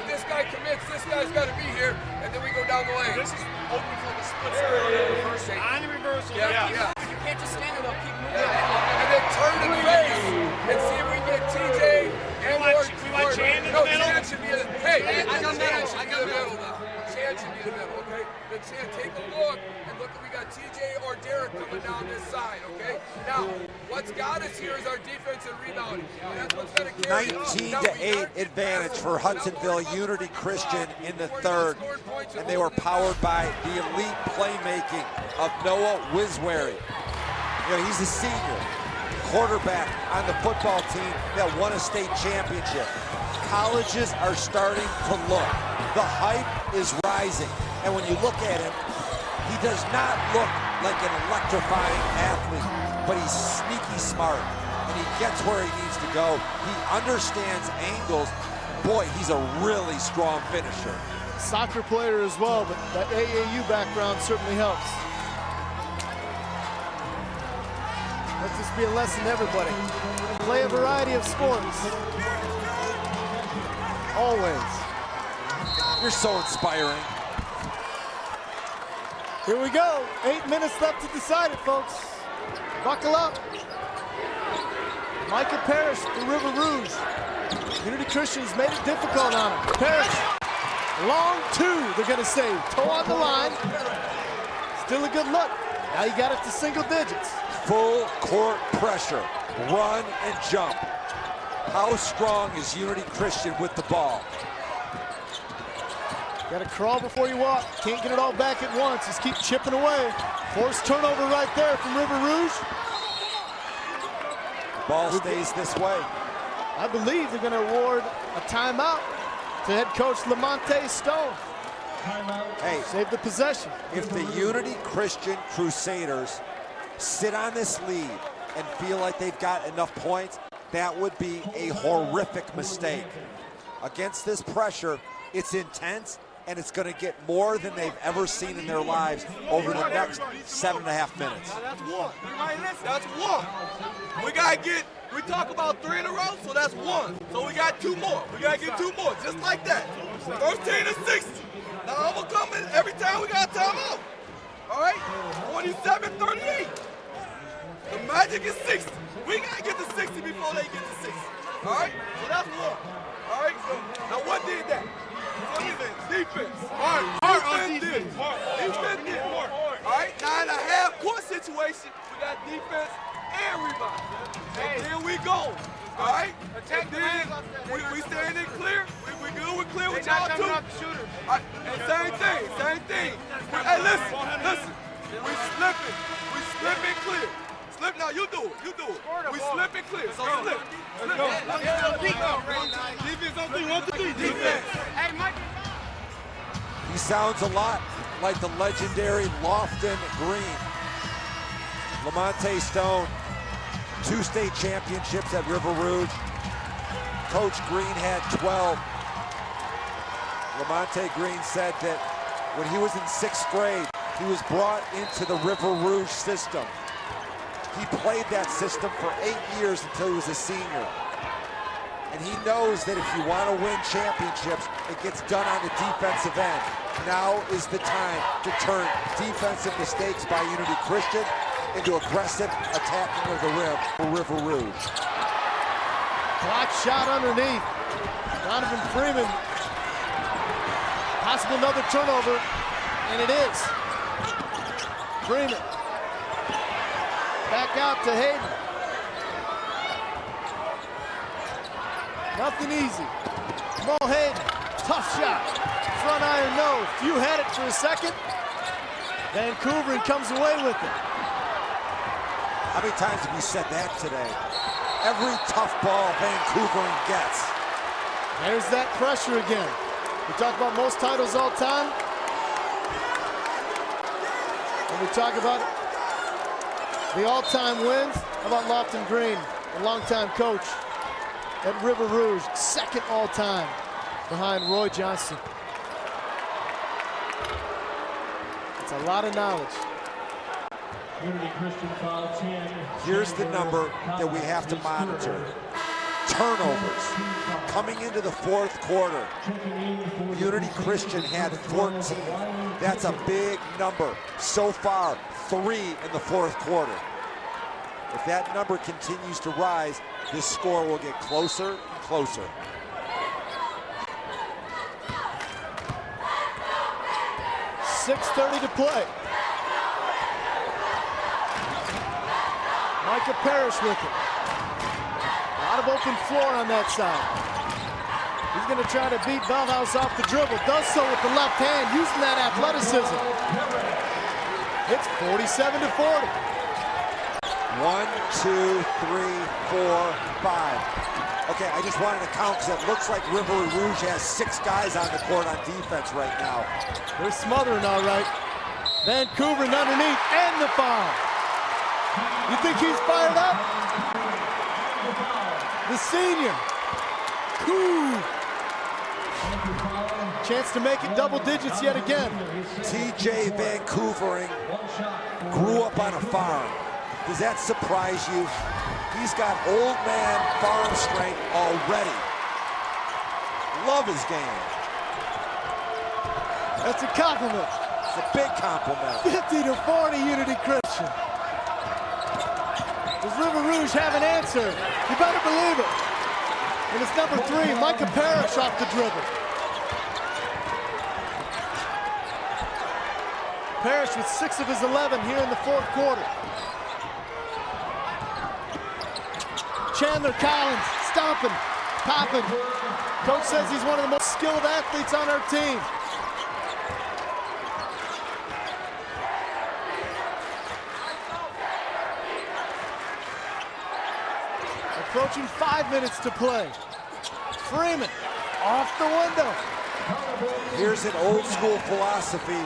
this guy commits, this guy's got to be here, and then we go down the lane. This is open for the split reversal. On the reversal. Yeah. You can't just stand there, they'll keep moving. And then turn and face and see if we can get TJ and we want Chan in the middle. Chan should be in the middle. Hey, I got Chan should be in the middle now. Chan should be in the middle, okay? Then Chan, take a look and look if we got TJ or Derek coming down this side, okay? Now, what's got us here is our defense and rebounding. And that's what's going to carry 19-8 advantage for Hudsonville Unity Christian in the third, and they were powered by the elite playmaking of Noah Wiswary. You know, he's a senior quarterback on the football team that won a state championship. Colleges are starting to look. The hype is rising, and when you look at him, he does not look like an electrifying athlete, but he's sneaky smart, and he gets where he needs to go. He understands angles. Boy, he's a really strong finisher. Soccer player as well, but that AAU background certainly helps. Let this be a lesson to everybody. Play a variety of sports. Always. You're so inspiring. Here we go. 8 minutes left to decide it, folks. Buckle up. Micah Parrish for River Rouge. Unity Christian's made it difficult on him. Parrish, long two, they're gonna save. Toe on the line. Still a good look. Now you got it to single digits. Full court pressure, run and jump. How strong is Unity Christian with the ball? Got to crawl before you walk. Can't get it all back at once. Just keep chipping away. Forced turnover right there from River Rouge. Ball stays this way. I believe they're going to award a timeout to head coach Lamonte Stone. Hey, save the possession. If the Unity Christian Crusaders sit on this lead and feel like they've got enough points, that would be a horrific mistake. Against this pressure, it's intense, and it's going to get more than they've ever seen in their lives over the next 7.5 minutes. That's one. That's one. We talk about 3 in a row, so that's one. So we got 2 more. We got to get 2 more, just like that. 13 to 60. Now I'm going to come in every time we got a timeout. All right? 27-38. The Magic is 60. We got to get to 60 before they get to 60. All right? So that's one. All right? So now what did that? Defense. Defense did. Defense did. All right? Now in a half-court situation, we got defense and rebound. And then we go. All right? And then we standing clear. We good. We clear with y'all too. And same thing. Hey, listen. We slipping clear. Slip now. you do it. You do it. We slip and clear. So slip. Let's go. Defense on 3. 1, 2, 3. Defense. Hey, Mike. He sounds a lot like the legendary Lofton Green. Lamonte Stone, 2 state championships at River Rouge. Coach Green had 12. Lamonte Green said that when he was in 6th grade, he was brought into the River Rouge system. He played that system for 8 years until he was a senior. And he knows that if you want to win championships, it gets done on the defensive end. Now is the time to turn defensive mistakes by Unity Christian into aggressive attacking of the rim for River Rouge. Block shot underneath. Donovan Freeman. Possible another turnover, and it is. Freeman. Back out to Hayden. Nothing easy. Mo Hayden, tough shot. Front iron, no. Few had it for a second. Vancouver comes away with it. How many times have we said that today? Every tough ball Vancouver gets. There's that pressure again. We talk about most titles all time. When we talk about the all-time wins, how about Lofton Green, a longtime coach at River Rouge, 2nd all-time behind Roy Johnson. It's a lot of knowledge. Here's the number that we have to monitor. Turnovers. Coming into the 4th quarter, Unity Christian had 14. That's a big number. So far, 3 in the 4th quarter. If that number continues to rise, this score will get closer and closer. .6:30 to play. Micah Parrish with it. A lot of open floor on that side. He's going to try to beat Bellhouse off the dribble. Does so with the left hand, using that athleticism. It's 47-40. 1, 2, 3, 4, 5. Okay, I just wanted to count because it looks like River Rouge has 6 guys on the court on defense right now. They're smothering all right. Vancouver underneath and the foul. You think he's fired up? The senior. Cool. Chance to make it double digits yet again. TJ Vancouvering grew up on a farm. Does that surprise you? He's got old man farm strength already. Love his game. That's a compliment. It's a big compliment. 50-40 Unity Christian. Does River Rouge have an answer? You better believe it. And it's number 3, Micah Parrish off the dribble. Parrish with 6 of his 11 here in the 4th quarter. Chandler Collins, stomping, popping. Coach says he's one of the most skilled athletes on our team. Approaching 5 minutes to play. Freeman off the window. Here's an old school philosophy.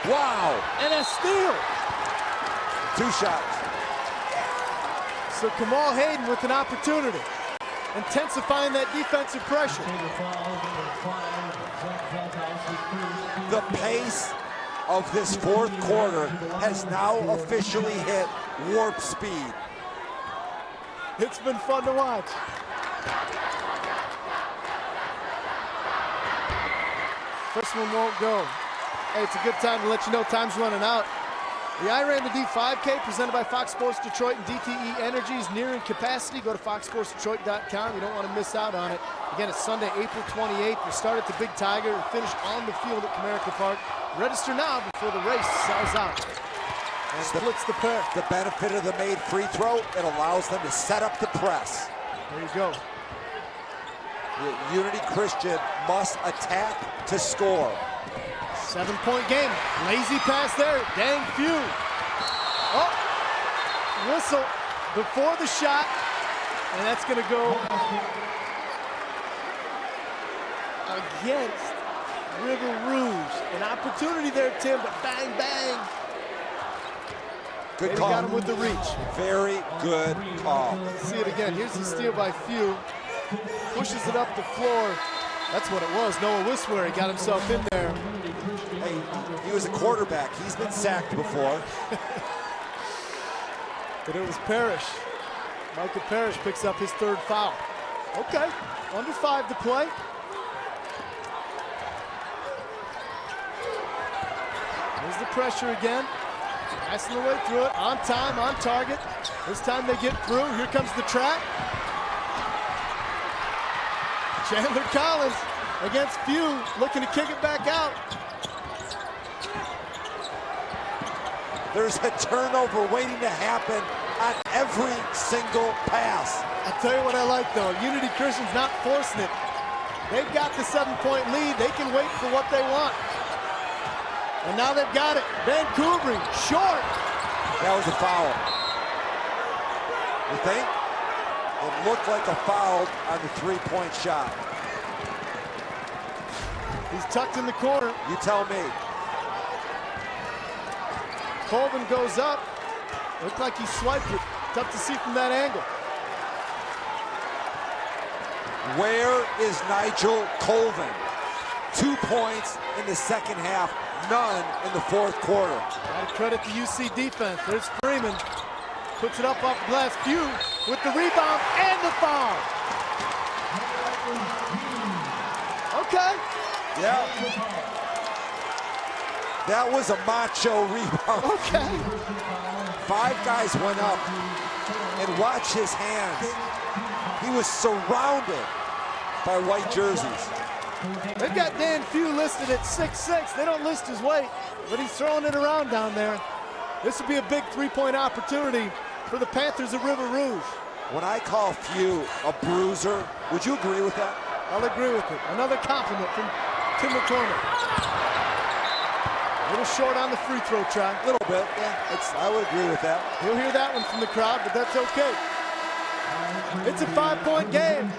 Wow. And a steal. 2 shots. So Kamal Hayden with an opportunity, intensifying that defensive pressure. The pace of this 4th quarter has now officially hit warp speed. It's been fun to watch. First one won't go. Hey, it's a good time to let you know time's running out. The I Ran the D 5K presented by Fox Sports Detroit and DTE Energy is nearing capacity. Go to foxsportsdetroit.com. You don't want to miss out on it. Again, it's Sunday, April 28th. We start at the Big Tiger and finish on the field at Comerica Park. Register now before the race sells out. And splits the pair. The benefit of the made free throw, it allows them to set up the press. There you go. Unity Christian must attack to score. 7-point game. Lazy pass there. Dang few. Oh, whistle. before the shot, and that's going to go against River Rouge. An opportunity there, Tim, but bang, bang. Good Maybe call. got him with the reach. Very good call. See it again. Here's the steal by Few. Pushes it up the floor. That's what it was. Noah Wiswary got himself in there. Hey, he was a quarterback. He's been sacked before. But it was Parrish. Micah Parrish picks up his third foul. Okay, under 5 to play. There's the pressure again. Passing the way through it, on time, on target. This time they get through. Here comes the trap. Chandler Collins against Few, looking to kick it back out. There's a turnover waiting to happen on every single pass. I'll tell you what I like though, Unity Christian's not forcing it. They've got the 7-point lead. They can wait for what they want. And now they've got it. Vancouver, short. That was a foul. You think? It looked like a foul on the 3-point shot. He's tucked in the corner. You tell me. Colvin goes up. Looked like he swiped it. Tough to see from that angle. Where is Nigel Colvin? 2 points in the second half, none in the fourth quarter. Gotta credit the UC defense. There's Freeman. Puts it up off the glass. Few with the rebound and the foul. Okay. Yeah. That was a macho rebound. Okay. 5 guys went up, and watch his hands. He was surrounded by white jerseys. They've got Dan Few listed at 6'6". They don't list his weight, but he's throwing it around down there. This would be a big 3-point opportunity for the Panthers of River Rouge. When I call Few a bruiser, would you agree with that? I'll agree with it. Another compliment from Tim McCormick. A little short on the free throw try. A little bit, yeah. I would agree with that. You'll hear that one from the crowd, but that's okay. It's a 5-point game.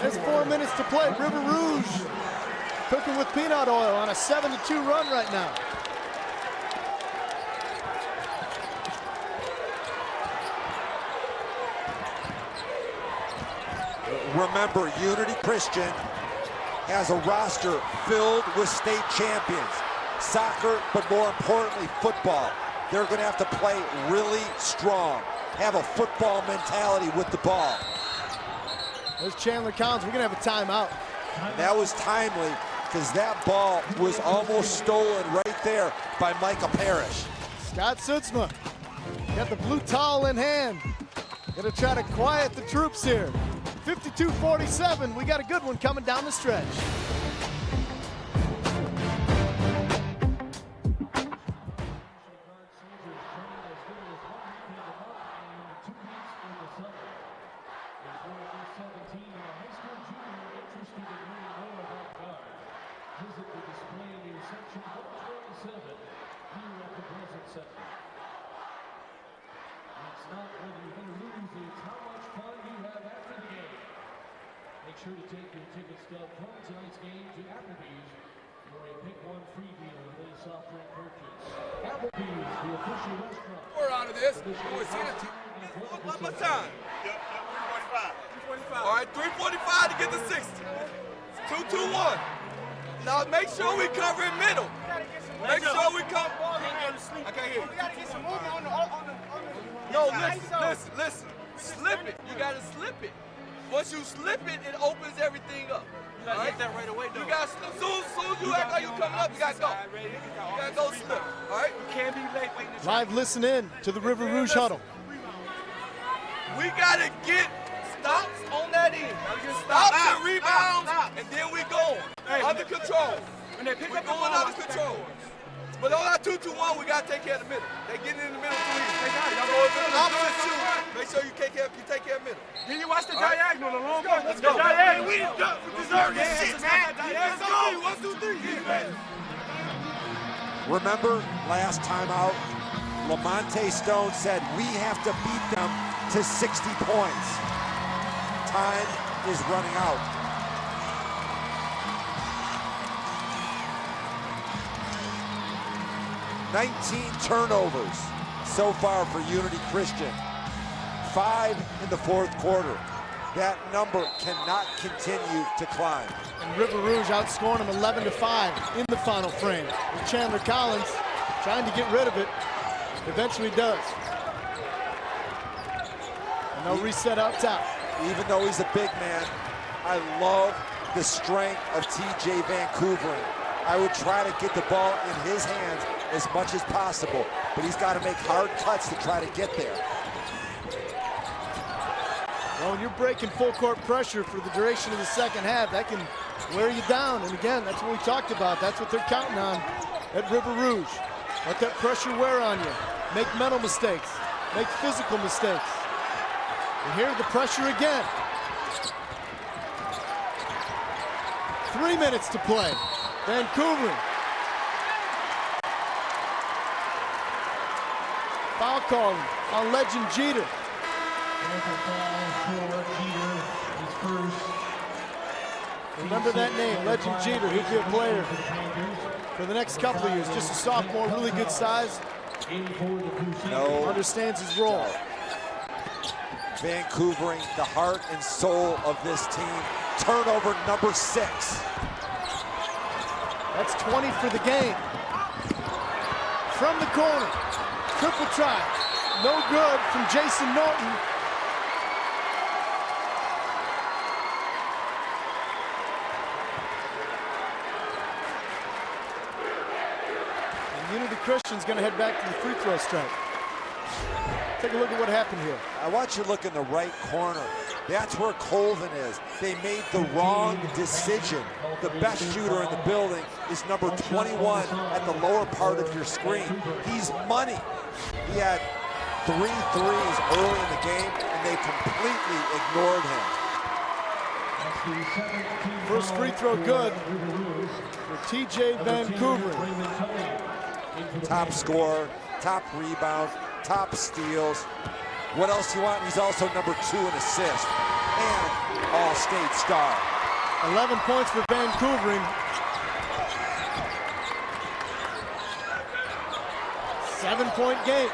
There's 4 minutes to play. River Rouge cooking with peanut oil on a 7-2 run right now. Remember, Unity Christian has a roster filled with state champions. Soccer, but more importantly, football. They're going to have to play really strong, have a football mentality with the ball. There's Chandler Collins. We're going to have a timeout. That was timely because that ball was almost stolen right there by Micah Parrish. Scott Suitsma got the blue towel in hand. Going to try to quiet the troops here. 52-47. We got a good one coming down the stretch. Make sure to take your ticket stub from tonight's game to Applebee's for a pick one free deal with a soft drink purchase. Applebee's, the official restaurant. We're out of this. We're seeing it. One more time. Yep, 345. All right, 345 to get to 60. 2-2-1. Now make sure we cover in middle. Make sure we cover. I can't hear you. We gotta get some movement on the. No, listen. Slip it. You gotta slip it. Once you slip it, it opens everything up. You gotta get that right away, though. You gotta slip. Soon as you act like you coming up, you gotta go. You gotta go slip. All right? You can't be late waiting. Live listen in to the River Rouge huddle. We gotta get stops on that end. Stops and rebounds, and then we go under control. When they pick up the ball, under control. But on our 2-2-1, we gotta take care of the middle. They get in the middle too easy. They got it. Y'all go to the opposite shoot. Make sure you take care of middle. Then you watch the diagonal, the long ball. Let's go. Diagonal. We deserve this shit, man. Let's go. 1, 2, 3. Remember last time out, Lamonte Stone said, we have to beat them to 60 points. Time is running out. $19 turnovers so far for Unity Christian. 5 in the fourth quarter. That number cannot continue to climb. And River Rouge outscoring them 11-5 in the final frame. And Chandler Collins trying to get rid of it. Eventually does. And they'll reset out top. Even though he's a big man, I love the strength of TJ Vancouver. I would try to get the ball in his hands as much as possible, but he's got to make hard cuts to try to get there. Well, when you're breaking full court pressure for the duration of the second half, that can wear you down. And again, that's what we talked about. That's what they're counting on at River Rouge. Let that pressure wear on you. Make mental mistakes. Make physical mistakes. And here's the pressure again. 3 minutes to play. Vancouver. Foul call on Legend Jeter. Remember that name, Legend Jeter. He'll be a player for the next couple of years. Just a sophomore, really good size. Understands his role. Vancouvering the heart and soul of this team. Turnover number 6. That's 20 for the game. From the corner, triple try. No good from Jason Norton. And Unity Christian's going to head back to the free throw stripe. Take a look at what happened here. I want you to look in the right corner. That's where Colvin is. They made the wrong decision. The best shooter in the building is number 21 at the lower part of your screen. He's money. He had 3 threes early in the game, and they completely ignored him. First free throw good for TJ Vancouver. Top scorer, top rebound, top steals. What else do you want? He's also number 2 in assists and all-state star. 11 points for Vancouver. 7-point game.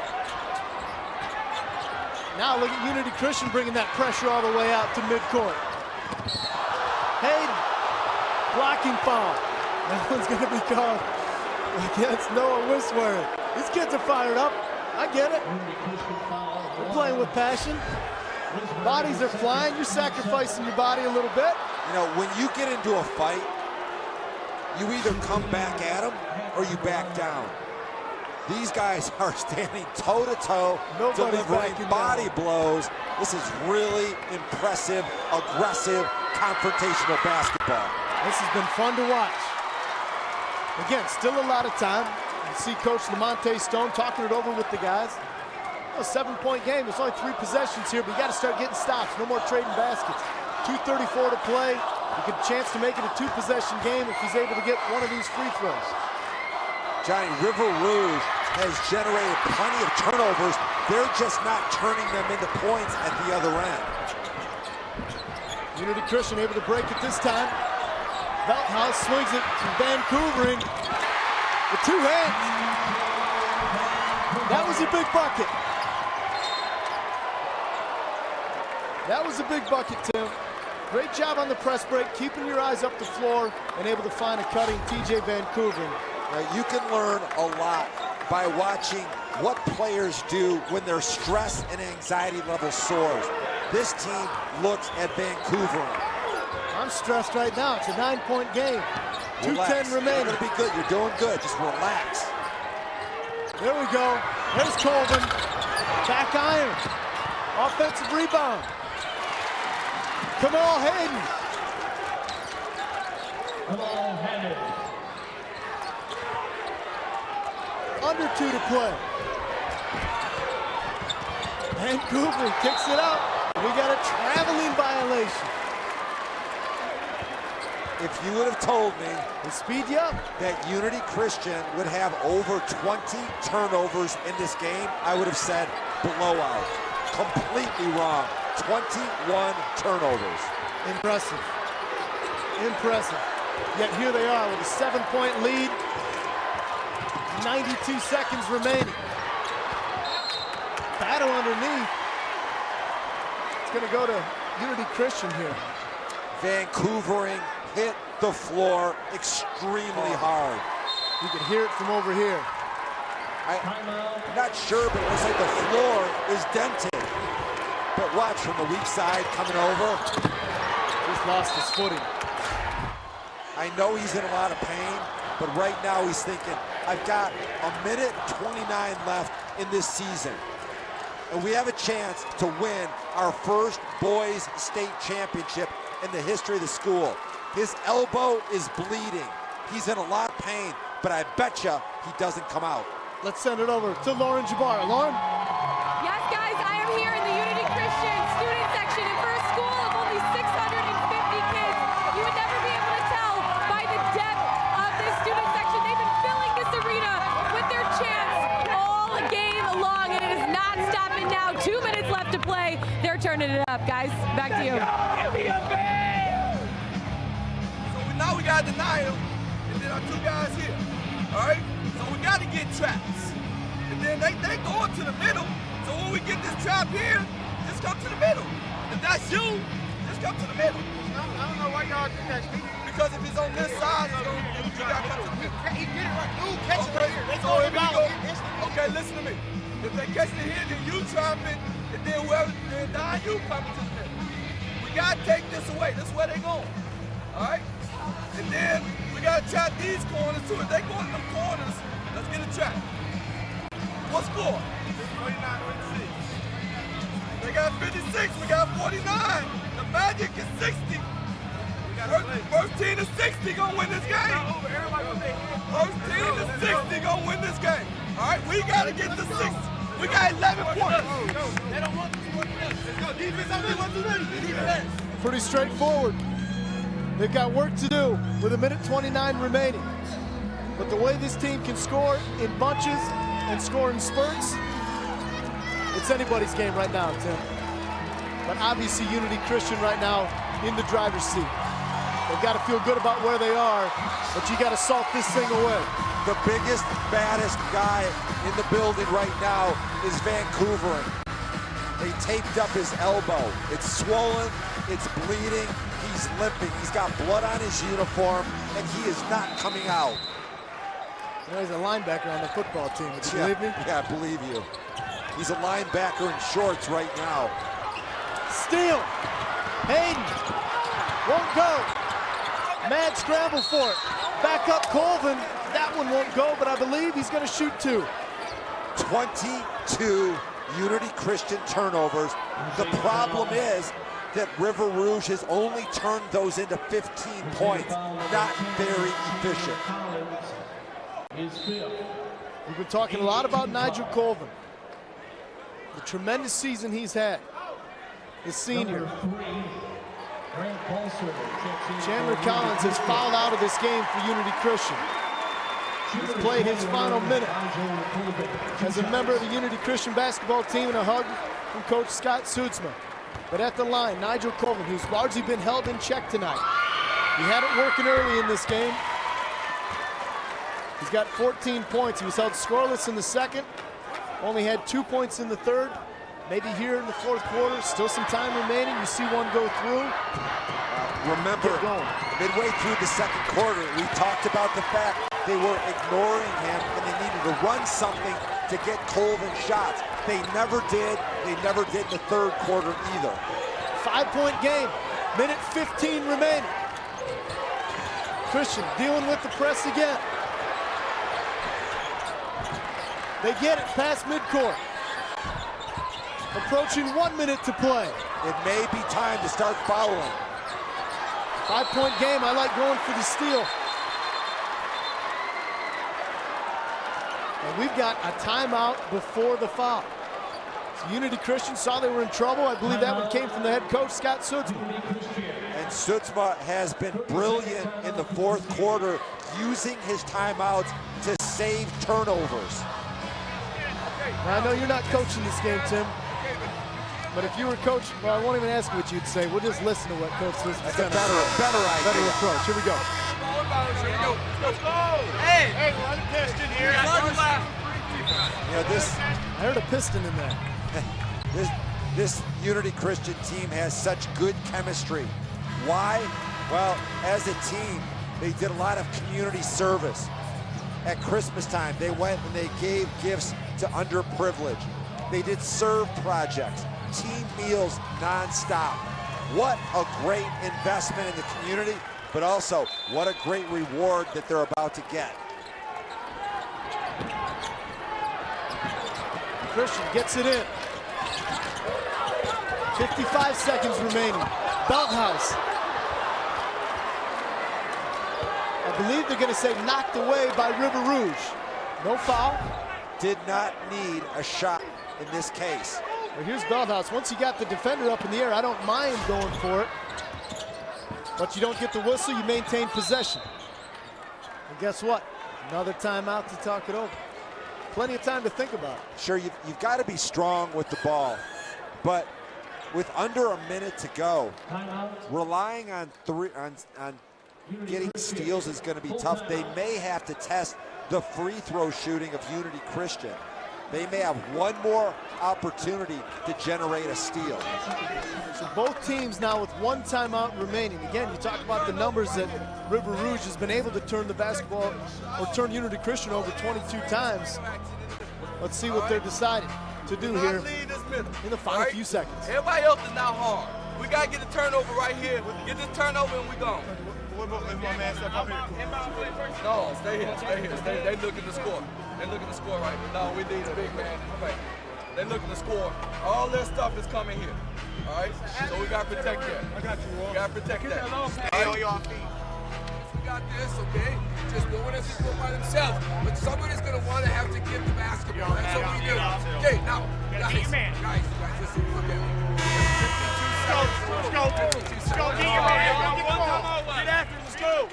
Now look at Unity Christian bringing that pressure all the way out to midcourt. Hayden, blocking foul. That one's going to be called against Noah Wisworth. These kids are fired up. I get it. They're playing with passion. Bodies are flying. You're sacrificing your body a little bit. You know, when you get into a fight, you either come back at them or you back down. These guys are standing toe-to-toe, delivering body blows. This is really impressive, aggressive, confrontational basketball. This has been fun to watch. Again, still a lot of time. You see Coach Lamonte Stone talking it over with the guys. A 7-point game. There's only 3 possessions here, but you got to start getting stops. No more trading baskets. 2:34 to play. You get a chance to make it a 2-possession game if he's able to get one of these free throws. Johnny, River Rouge has generated plenty of turnovers. They're just not turning them into points at the other end. Unity Christian able to break it this time. Velthouse swings it to Vancouver with 2 hands. That was a big bucket. That was a big bucket, Tim. Great job on the press break, keeping your eyes up the floor and able to find a cutting TJ Vancouver. You can learn a lot by watching what players do when their stress and anxiety level soars. This team looks at Vancouver. I'm stressed right now. It's a 9-point game. Relax. 2:10 remaining. You're gonna be good. You're doing good. Just relax. There we go. There's Colvin. Back iron. Offensive rebound. Kamal Hayden. Kamal Hayden. Under 2 to play. Vancouver kicks it out. We got a traveling violation. If you would have told me speed you up that Unity Christian would have over 20 turnovers in this game, I would have said blowout. Completely wrong. 21 turnovers. Impressive. Impressive. Yet here they are with a 7-point lead. 92 seconds remaining. Battle underneath. It's going to go to Unity Christian here. Vancouvering hit the floor extremely hard. You can hear it from over here. I'm not sure, but it looks like the floor is dented. But watch from the weak side coming over. Just lost his footing. I know he's in a lot of pain, but right now he's thinking, I've got a minute 29 left in this season. And we have a chance to win our first boys state championship in the history of the school. His elbow is bleeding. He's in a lot of pain, but I bet you he doesn't come out. Let's send it over to Lauren Jabara. Lauren? Yes, guys, I am here in the Unity Christian student section, and for a school of only 650 kids, you would never be able to tell by the depth of this student section. They've been filling this arena with their chants all game long, and it is not stopping now. 2 minutes left to play. They're turning it up, guys. Back to you. Now we got to deny him, and then our two guys here. All right? So we got to get traps. And then they go into the middle. So when we get this trap here, just come to the middle. If that's you, just come to the middle. I don't know why y'all do that, Steve. Because if it's on this side, you got to come to the middle. He get it right. Dude, catch it right here. They go in the Okay, listen to me. If they catch it here, then you trapping, and then whoever, then now you coming to the middle. We got to take this away. This is where they going. All right? And then we got to trap these corners too. If they go in them corners, let's get a trap. What score? 49-56. They got 56, we got 49. The Magic is 60. First team to 60 gonna win this game. First team to 60 gonna win this game. All right, we got to get to 60. We got 11 points. They don't want to work this. Let's go. Defense on me, 1-2-3. Defense. Pretty straightforward. They've got work to do with a minute 29 remaining. But the way this team can score in bunches and score in spurts, it's anybody's game right now, Tim. But obviously Unity Christian right now in the driver's seat. They've got to feel good about where they are, but you got to salt this thing away. The biggest, baddest guy in the building right now is Vancouvering. They taped up his elbow. It's swollen, it's bleeding. He's limping. He's got blood on his uniform, and he is not coming out. You know, he's a linebacker on the football team. Would you believe me? Yeah, I believe you. He's a linebacker in shorts right now. Steal. Hayden. Won't go. Mad scramble for it. Back up Colvin. That one won't go, but I believe he's going to shoot two. 22 Unity Christian turnovers. The problem is that River Rouge has only turned those into 15 points. Not very efficient. We've been talking a lot about Nigel Colvin. The tremendous season he's had. The senior. Chandler Collins has fouled out of this game for Unity Christian. He's played his final minute as a member of the Unity Christian basketball team, and a hug from Coach Scott Suitsma. But at the line, Nigel Colvin, who's largely been held in check tonight. He had it working early in this game. He's got 14 points. He was held scoreless in the second. Only had 2 points in the third. Maybe here in the fourth quarter, still some time remaining. You see one go through. Remember, midway through the second quarter, we talked about the fact they were ignoring him and they needed to run something to get Colvin shots. They never did. They never did in the third quarter either. 5-point game, minute 15 remaining. Christian dealing with the press again. They get it past midcourt. Approaching 1 minute to play. It may be time to start fouling. 5-point game, I like going for the steal. And we've got a timeout before the foul. So Unity Christian saw they were in trouble. I believe that one came from the head coach, Scott Suitsma. And Stutzma has been brilliant in the fourth quarter, using his timeouts to save turnovers. Now, I know you're not coaching this game, Tim, but if you were coaching, well, I won't even ask you what you'd say. We'll just listen to what Coach Stutzma's That's a better idea. Better approach. Here we go. Let's go. Hey, we're on the piston here. You know, this. I heard a piston in there. This Unity Christian team has such good chemistry. Why? Well, as a team, they did a lot of community service. At Christmas time, they went and they gave gifts to underprivileged. They did serve projects, team meals nonstop. What a great investment in the community, but also what a great reward that they're about to get. Christian gets it in. 55 seconds remaining. Belthouse. I believe they're going to say knocked away by River Rouge. No foul. Did not need a shot in this case. Well, here's Belthouse. Once you got the defender up in the air, I don't mind going for it. But you don't get the whistle, you maintain possession. And guess what? Another timeout to talk it over. Plenty of time to think about it. Sure, you've got to be strong with the ball, but with under a minute to go, relying on getting steals is going to be tough. They may have to test the free throw shooting of Unity Christian. They may have one more opportunity to generate a steal. So both teams now with one timeout remaining. Again, you talk about the numbers that River Rouge has been able to turn the basketball or turn Unity Christian over 22 times. Let's see what they're deciding to do here in the final few seconds. Everybody else is now hard. We got to get the turnover right here. Get this turnover and we gone. What about my man step up here? No, stay here. They looking to score. They looking to score right here. No, we need a big man in the paint. They looking to score. All this stuff is coming here. All right? So we got to protect that. I got you, Walt. We got to protect that. Stay on your feet. We got this, okay? Just no one else is going by themselves. But somebody's going to want to have to get the basketball. That's what we do. Okay, now, guys, listen, look at me. Let's go. Get your man. Get after him. Let's go.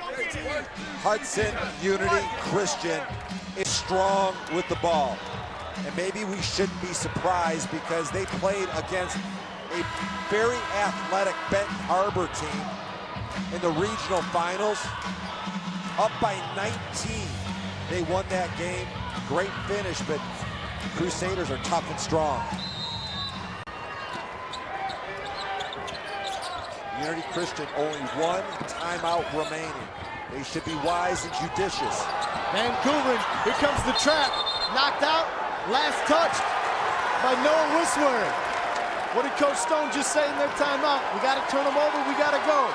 Hudson Unity Christian is strong with the ball. And maybe we shouldn't be surprised because they played against a very athletic Benton Harbor team in the regional finals. Up by 19. They won that game. Great finish, but the Crusaders are tough and strong. Unity Christian only one timeout remaining. They should be wise and judicious. Vancouver, here comes the trap. Knocked out, last touched by Noah Whistler. What did Coach Stone just say in their timeout? We got to turn them over, we got to go.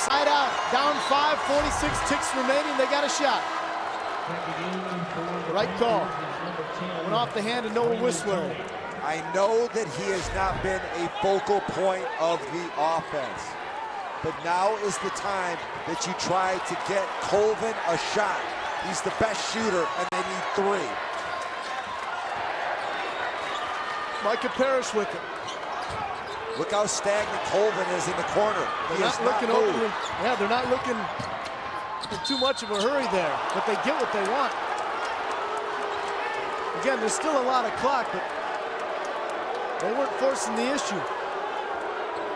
Side out, down 5, 46 ticks remaining, they got a shot. Right call. Went off the hand of Noah Whistler. I know that he has not been a focal point of the offense, but now is the time that you try to get Colvin a shot. He's the best shooter, and they need 3. Micah Parrish with it. Look how stagnant Colvin is in the corner. They're not looking over. Yeah, they're not looking in too much of a hurry there, but they get what they want. Again, there's still a lot of clock, but they weren't forcing the issue.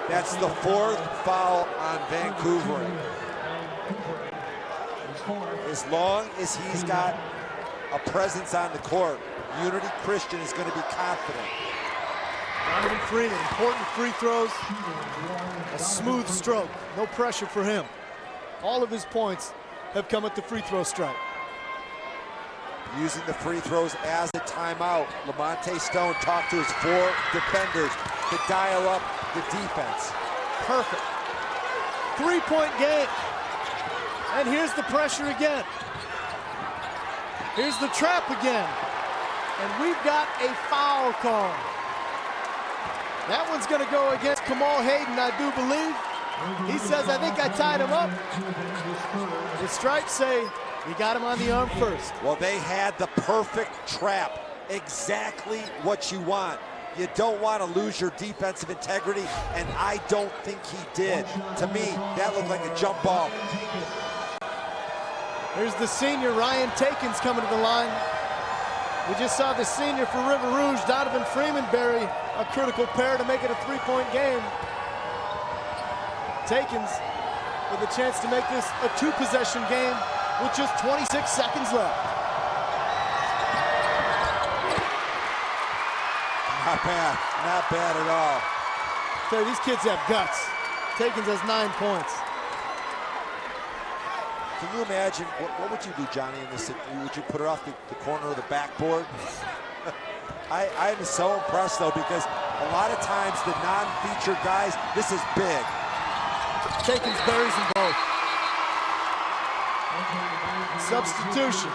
That's the 4th foul on Vancouver. As long as he's got a presence on the court, Unity Christian is going to be confident. Donovan Freeman, important free throws. A smooth stroke, no pressure for him. All of his points have come at the free throw stripe. Using the free throws as a timeout, Lamonte Stone talked to his 4 defenders to dial up the defense. Perfect. 3-point game. And here's the pressure again. Here's the trap again. And we've got a foul call. That one's going to go against Kamal Hayden, I do believe. He says, I think I tied him up. The stripes say, you got him on the arm first. Well, they had the perfect trap. Exactly what you want. You don't want to lose your defensive integrity, and I don't think he did. To me, that looked like a jump ball. Here's the senior, Ryan Takins, coming to the line. We just saw the senior for River Rouge, Donovan Freeman, bury a critical pair to make it a three-point game. Takins with a chance to make this a two-possession game with just 26 seconds left. Not bad, not bad at all. Tell you, these kids have guts. Takins has 9 points. Can you imagine, what would you do, Johnny, in this? Would you put it off the corner of the backboard? I am so impressed, though, because a lot of times the non-featured guys, this is big. Takins buries them both. Substitution.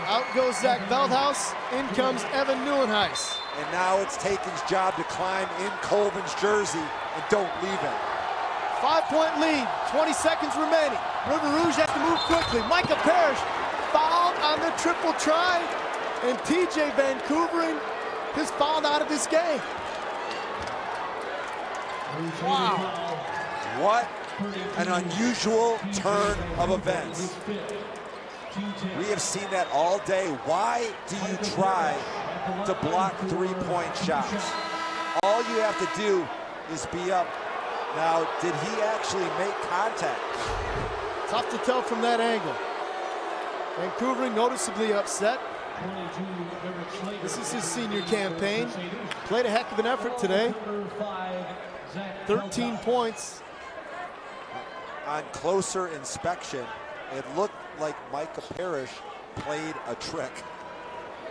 Out goes Zach Veldhaus. In comes Evan Neuenhuis. And now it's Takins' job to climb in Colvin's jersey and don't leave him. 5-point lead, 20 seconds remaining. River Rouge has to move quickly. Micah Parrish fouled on the triple try, and TJ Vancouvering is fouled out of this game. Wow. What an unusual turn of events. We have seen that all day. Why do you try to block three-point shots? All you have to do is be up. Now, did he actually make contact? Tough to tell from that angle. Vancouver noticeably upset. This is his senior campaign. Played a heck of an effort today. 13 points. On closer inspection, it looked like Micah Parrish played a trick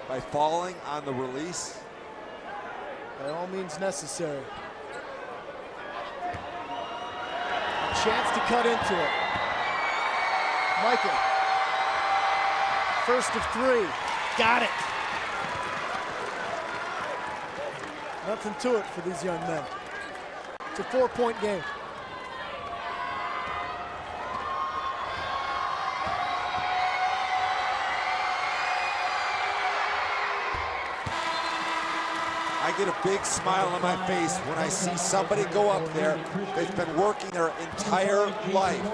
by falling on the release. By all means necessary. Chance to cut into it. Micah. First of 3. Got it. Nothing to it for these young men. It's a 4-point game. I get a big smile on my face when I see somebody go up there that's been working their entire life,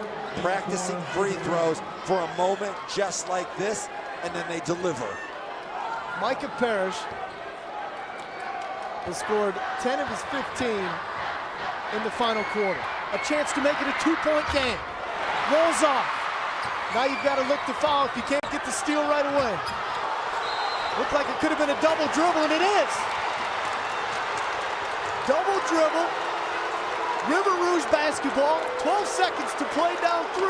practicing free throws for a moment just like this, and then they deliver. Micah Parrish has scored 10 of his 15 in the final quarter. A chance to make it a 2-point game. Rolls off. Now you've got to look to foul if you can't get the steal right away. Looked like it could have been a double dribble, and it is. Double dribble, River Rouge basketball, 12 seconds to play, down 3.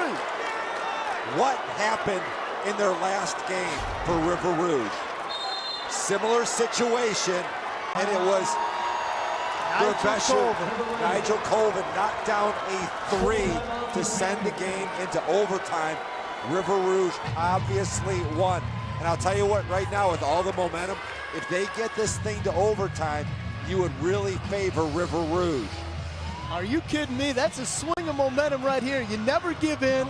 What happened in their last game for River Rouge? Similar situation, and it was Nigel Colvin knocked down a 3 to send the game into overtime. River Rouge obviously won. And I'll tell you what, right now with all the momentum, if they get this thing to overtime, you would really favor River Rouge. Are you kidding me? That's a swing of momentum right here. You never give in.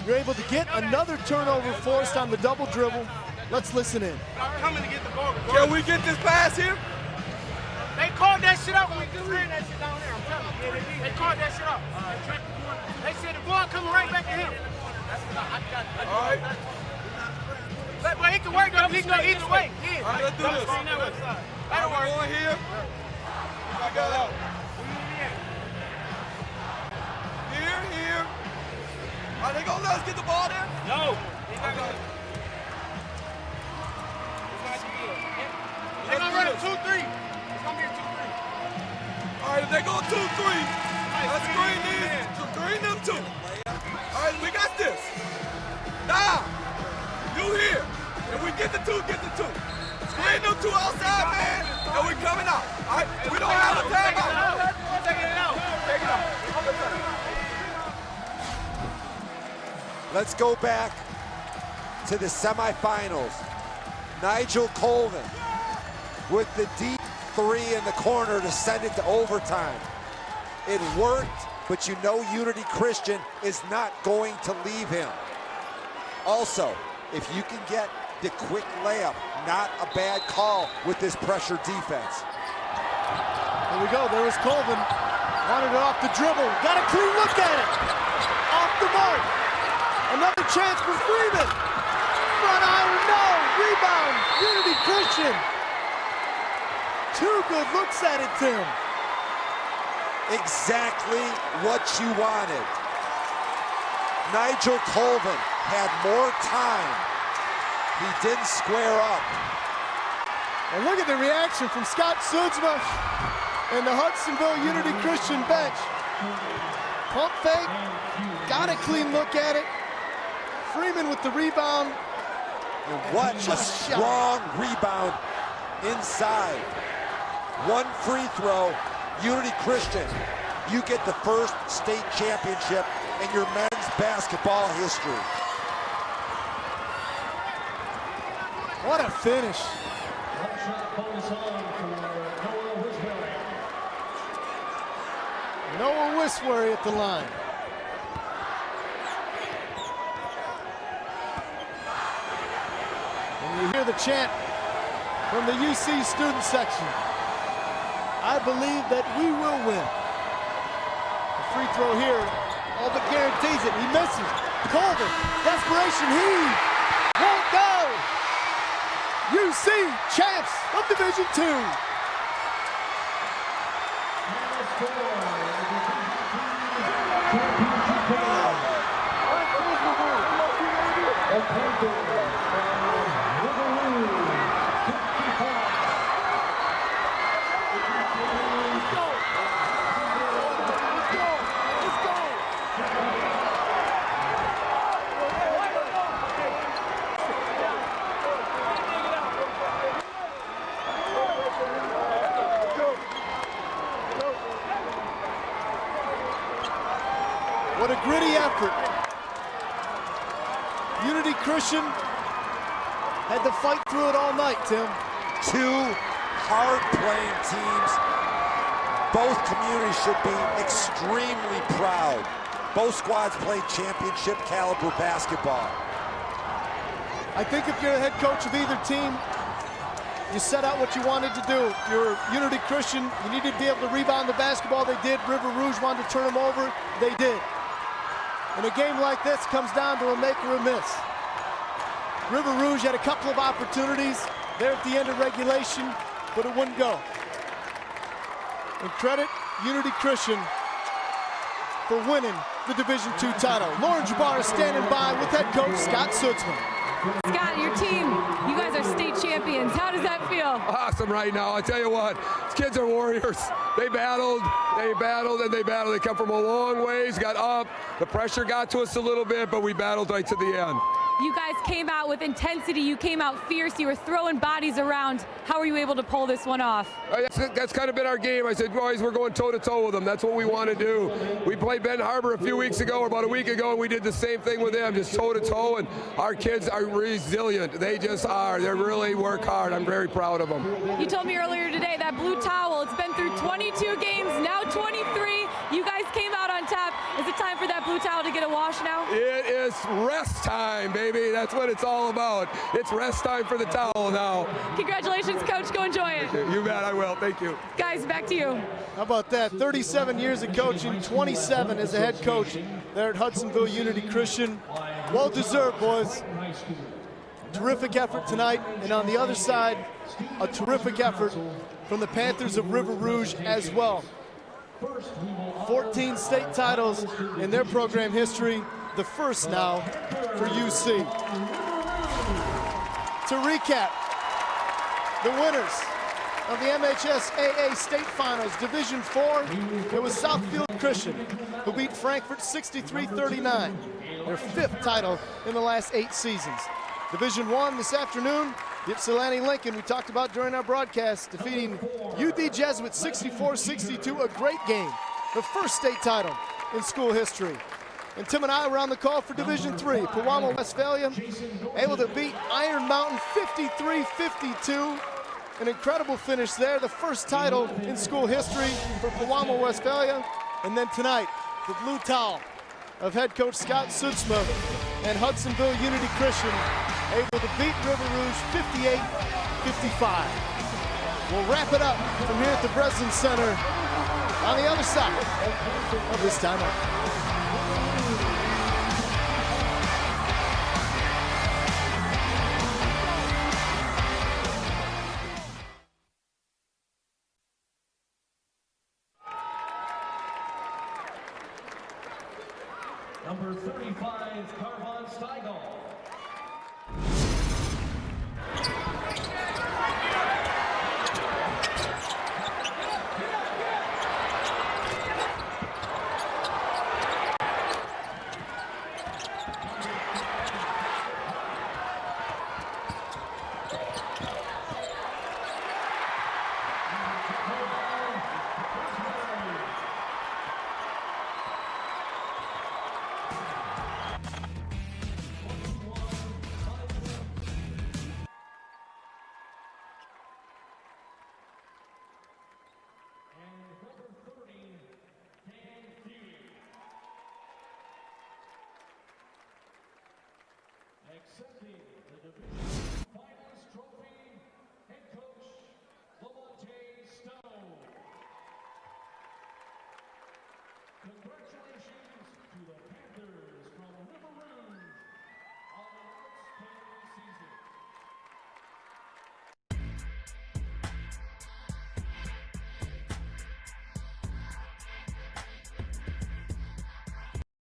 You're able to get another turnover forced on the double dribble. Let's listen in. Coming to get the ball. Can we get this pass here? They called that shit up when we just ran that shit down there. I'm telling you. They called that shit up. They said the ball coming right back to him. All right. But he can work though. He can go either way. Yeah. All right, let's do this. That'll work. Going here. I got it. Here. Are they gonna let us get the ball there? No. They're gonna run a 2-3. It's gonna be a 2-3. All right, if they go 2-3, let's screen these. Screen them too. All right, we got this. Now, you here. If we get the 2, get the 2. Screen them 2 outside, man, and we coming out. All right, we don't have a timeout. Take it out. Take it out. Let's go back to the semifinals. Nigel Colvin with the deep 3 in the corner to send it to overtime. It worked, but you know Unity Christian is not going to leave him. Also, if you can get the quick layup, not a bad call with this pressure defense. Here we go. There was Colvin. Wanted it off the dribble. Got a clean look at it. Off the mark. Another chance for Freeman. Front iron, no. Rebound. Unity Christian. Two good looks at it, Tim. Exactly what you wanted. Nigel Colvin had more time. He didn't square up. And look at the reaction from Scott Soetsma and the Hudsonville Unity Christian bench. Pump fake, got a clean look at it. Freeman with the rebound. And what a strong rebound inside. One free throw, Unity Christian. You get the first state championship in your men's basketball history. What a finish. Noah Wiswery at the line. And you hear the chant from the UC student section. I believe that we will win. The free throw here, all but guarantees it. He misses. Colvin, desperation heave. Won't go. UC champs of Division II. What a gritty effort. Unity Christian had to fight through it all night, Tim. Two hard-playing teams. Both communities should be extremely proud. Both squads played championship caliber basketball. I think if you're the head coach of either team, you set out what you wanted to do. If you're Unity Christian, you needed to be able to rebound the basketball. They did. River Rouge wanted to turn them over. They did. And a game like this comes down to a make or a miss. River Rouge had a couple of opportunities there at the end of regulation, but it wouldn't go. And credit Unity Christian for winning the Division II title. Lauren Jabbar is standing by with head coach Scott Soetsma. Scott, your team, you guys are state champions. How does that feel? Awesome right now. I tell you what, these kids are warriors. They battled, and they battled. They come from a long ways, got up. The pressure got to us a little bit, but we battled right to the end. You guys came out with intensity. You came out fierce. You were throwing bodies around. How were you able to pull this one off? That's kind of been our game. I said, boys, we're going toe-to-toe with them. That's what we want to do. We played Ben Harbor a few weeks ago, or about a week ago, and we did the same thing with them, just toe-to-toe, and our kids are resilient. They just are. They really work hard. I'm very proud of them. You told me earlier today that blue towel, it's been through 22 games, now 23. You guys came out on top. Is it time for that blue towel to get a wash now? It is rest time, baby. That's what it's all about. It's rest time for the towel now. Congratulations, Coach. Go enjoy it. You bet I will. Thank you. Guys, back to you. How about that? 37 years of coaching, 27 as a head coach there at Hudsonville Unity Christian. Well-deserved, boys. Terrific effort tonight. And on the other side, a terrific effort from the Panthers of River Rouge as well. 14 state titles in their program history, the first now for UC. To recap, the winners of the MHSAA State Finals, Division IV, it was Southfield Christian, who beat Frankfort 63-39, their fifth title in the last 8 seasons. Division I this afternoon, the Ypsilanti Lincoln, we talked about during our broadcast, defeating UD Jesuit 64-62, a great game, the first state title in school history. And Tim and I were on the call for Division III. Pewamo Westphalia able to beat Iron Mountain 53-52. An incredible finish there, the first title in school history for Pewamo Westphalia. And then tonight, the blue towel of head coach Scott Soetsma and Hudsonville Unity Christian able to beat River Rouge 58-55. We'll wrap it up from here at the Breslin Center on the other side of this timeout. Number 35, Carvon Steigall. Accepting the division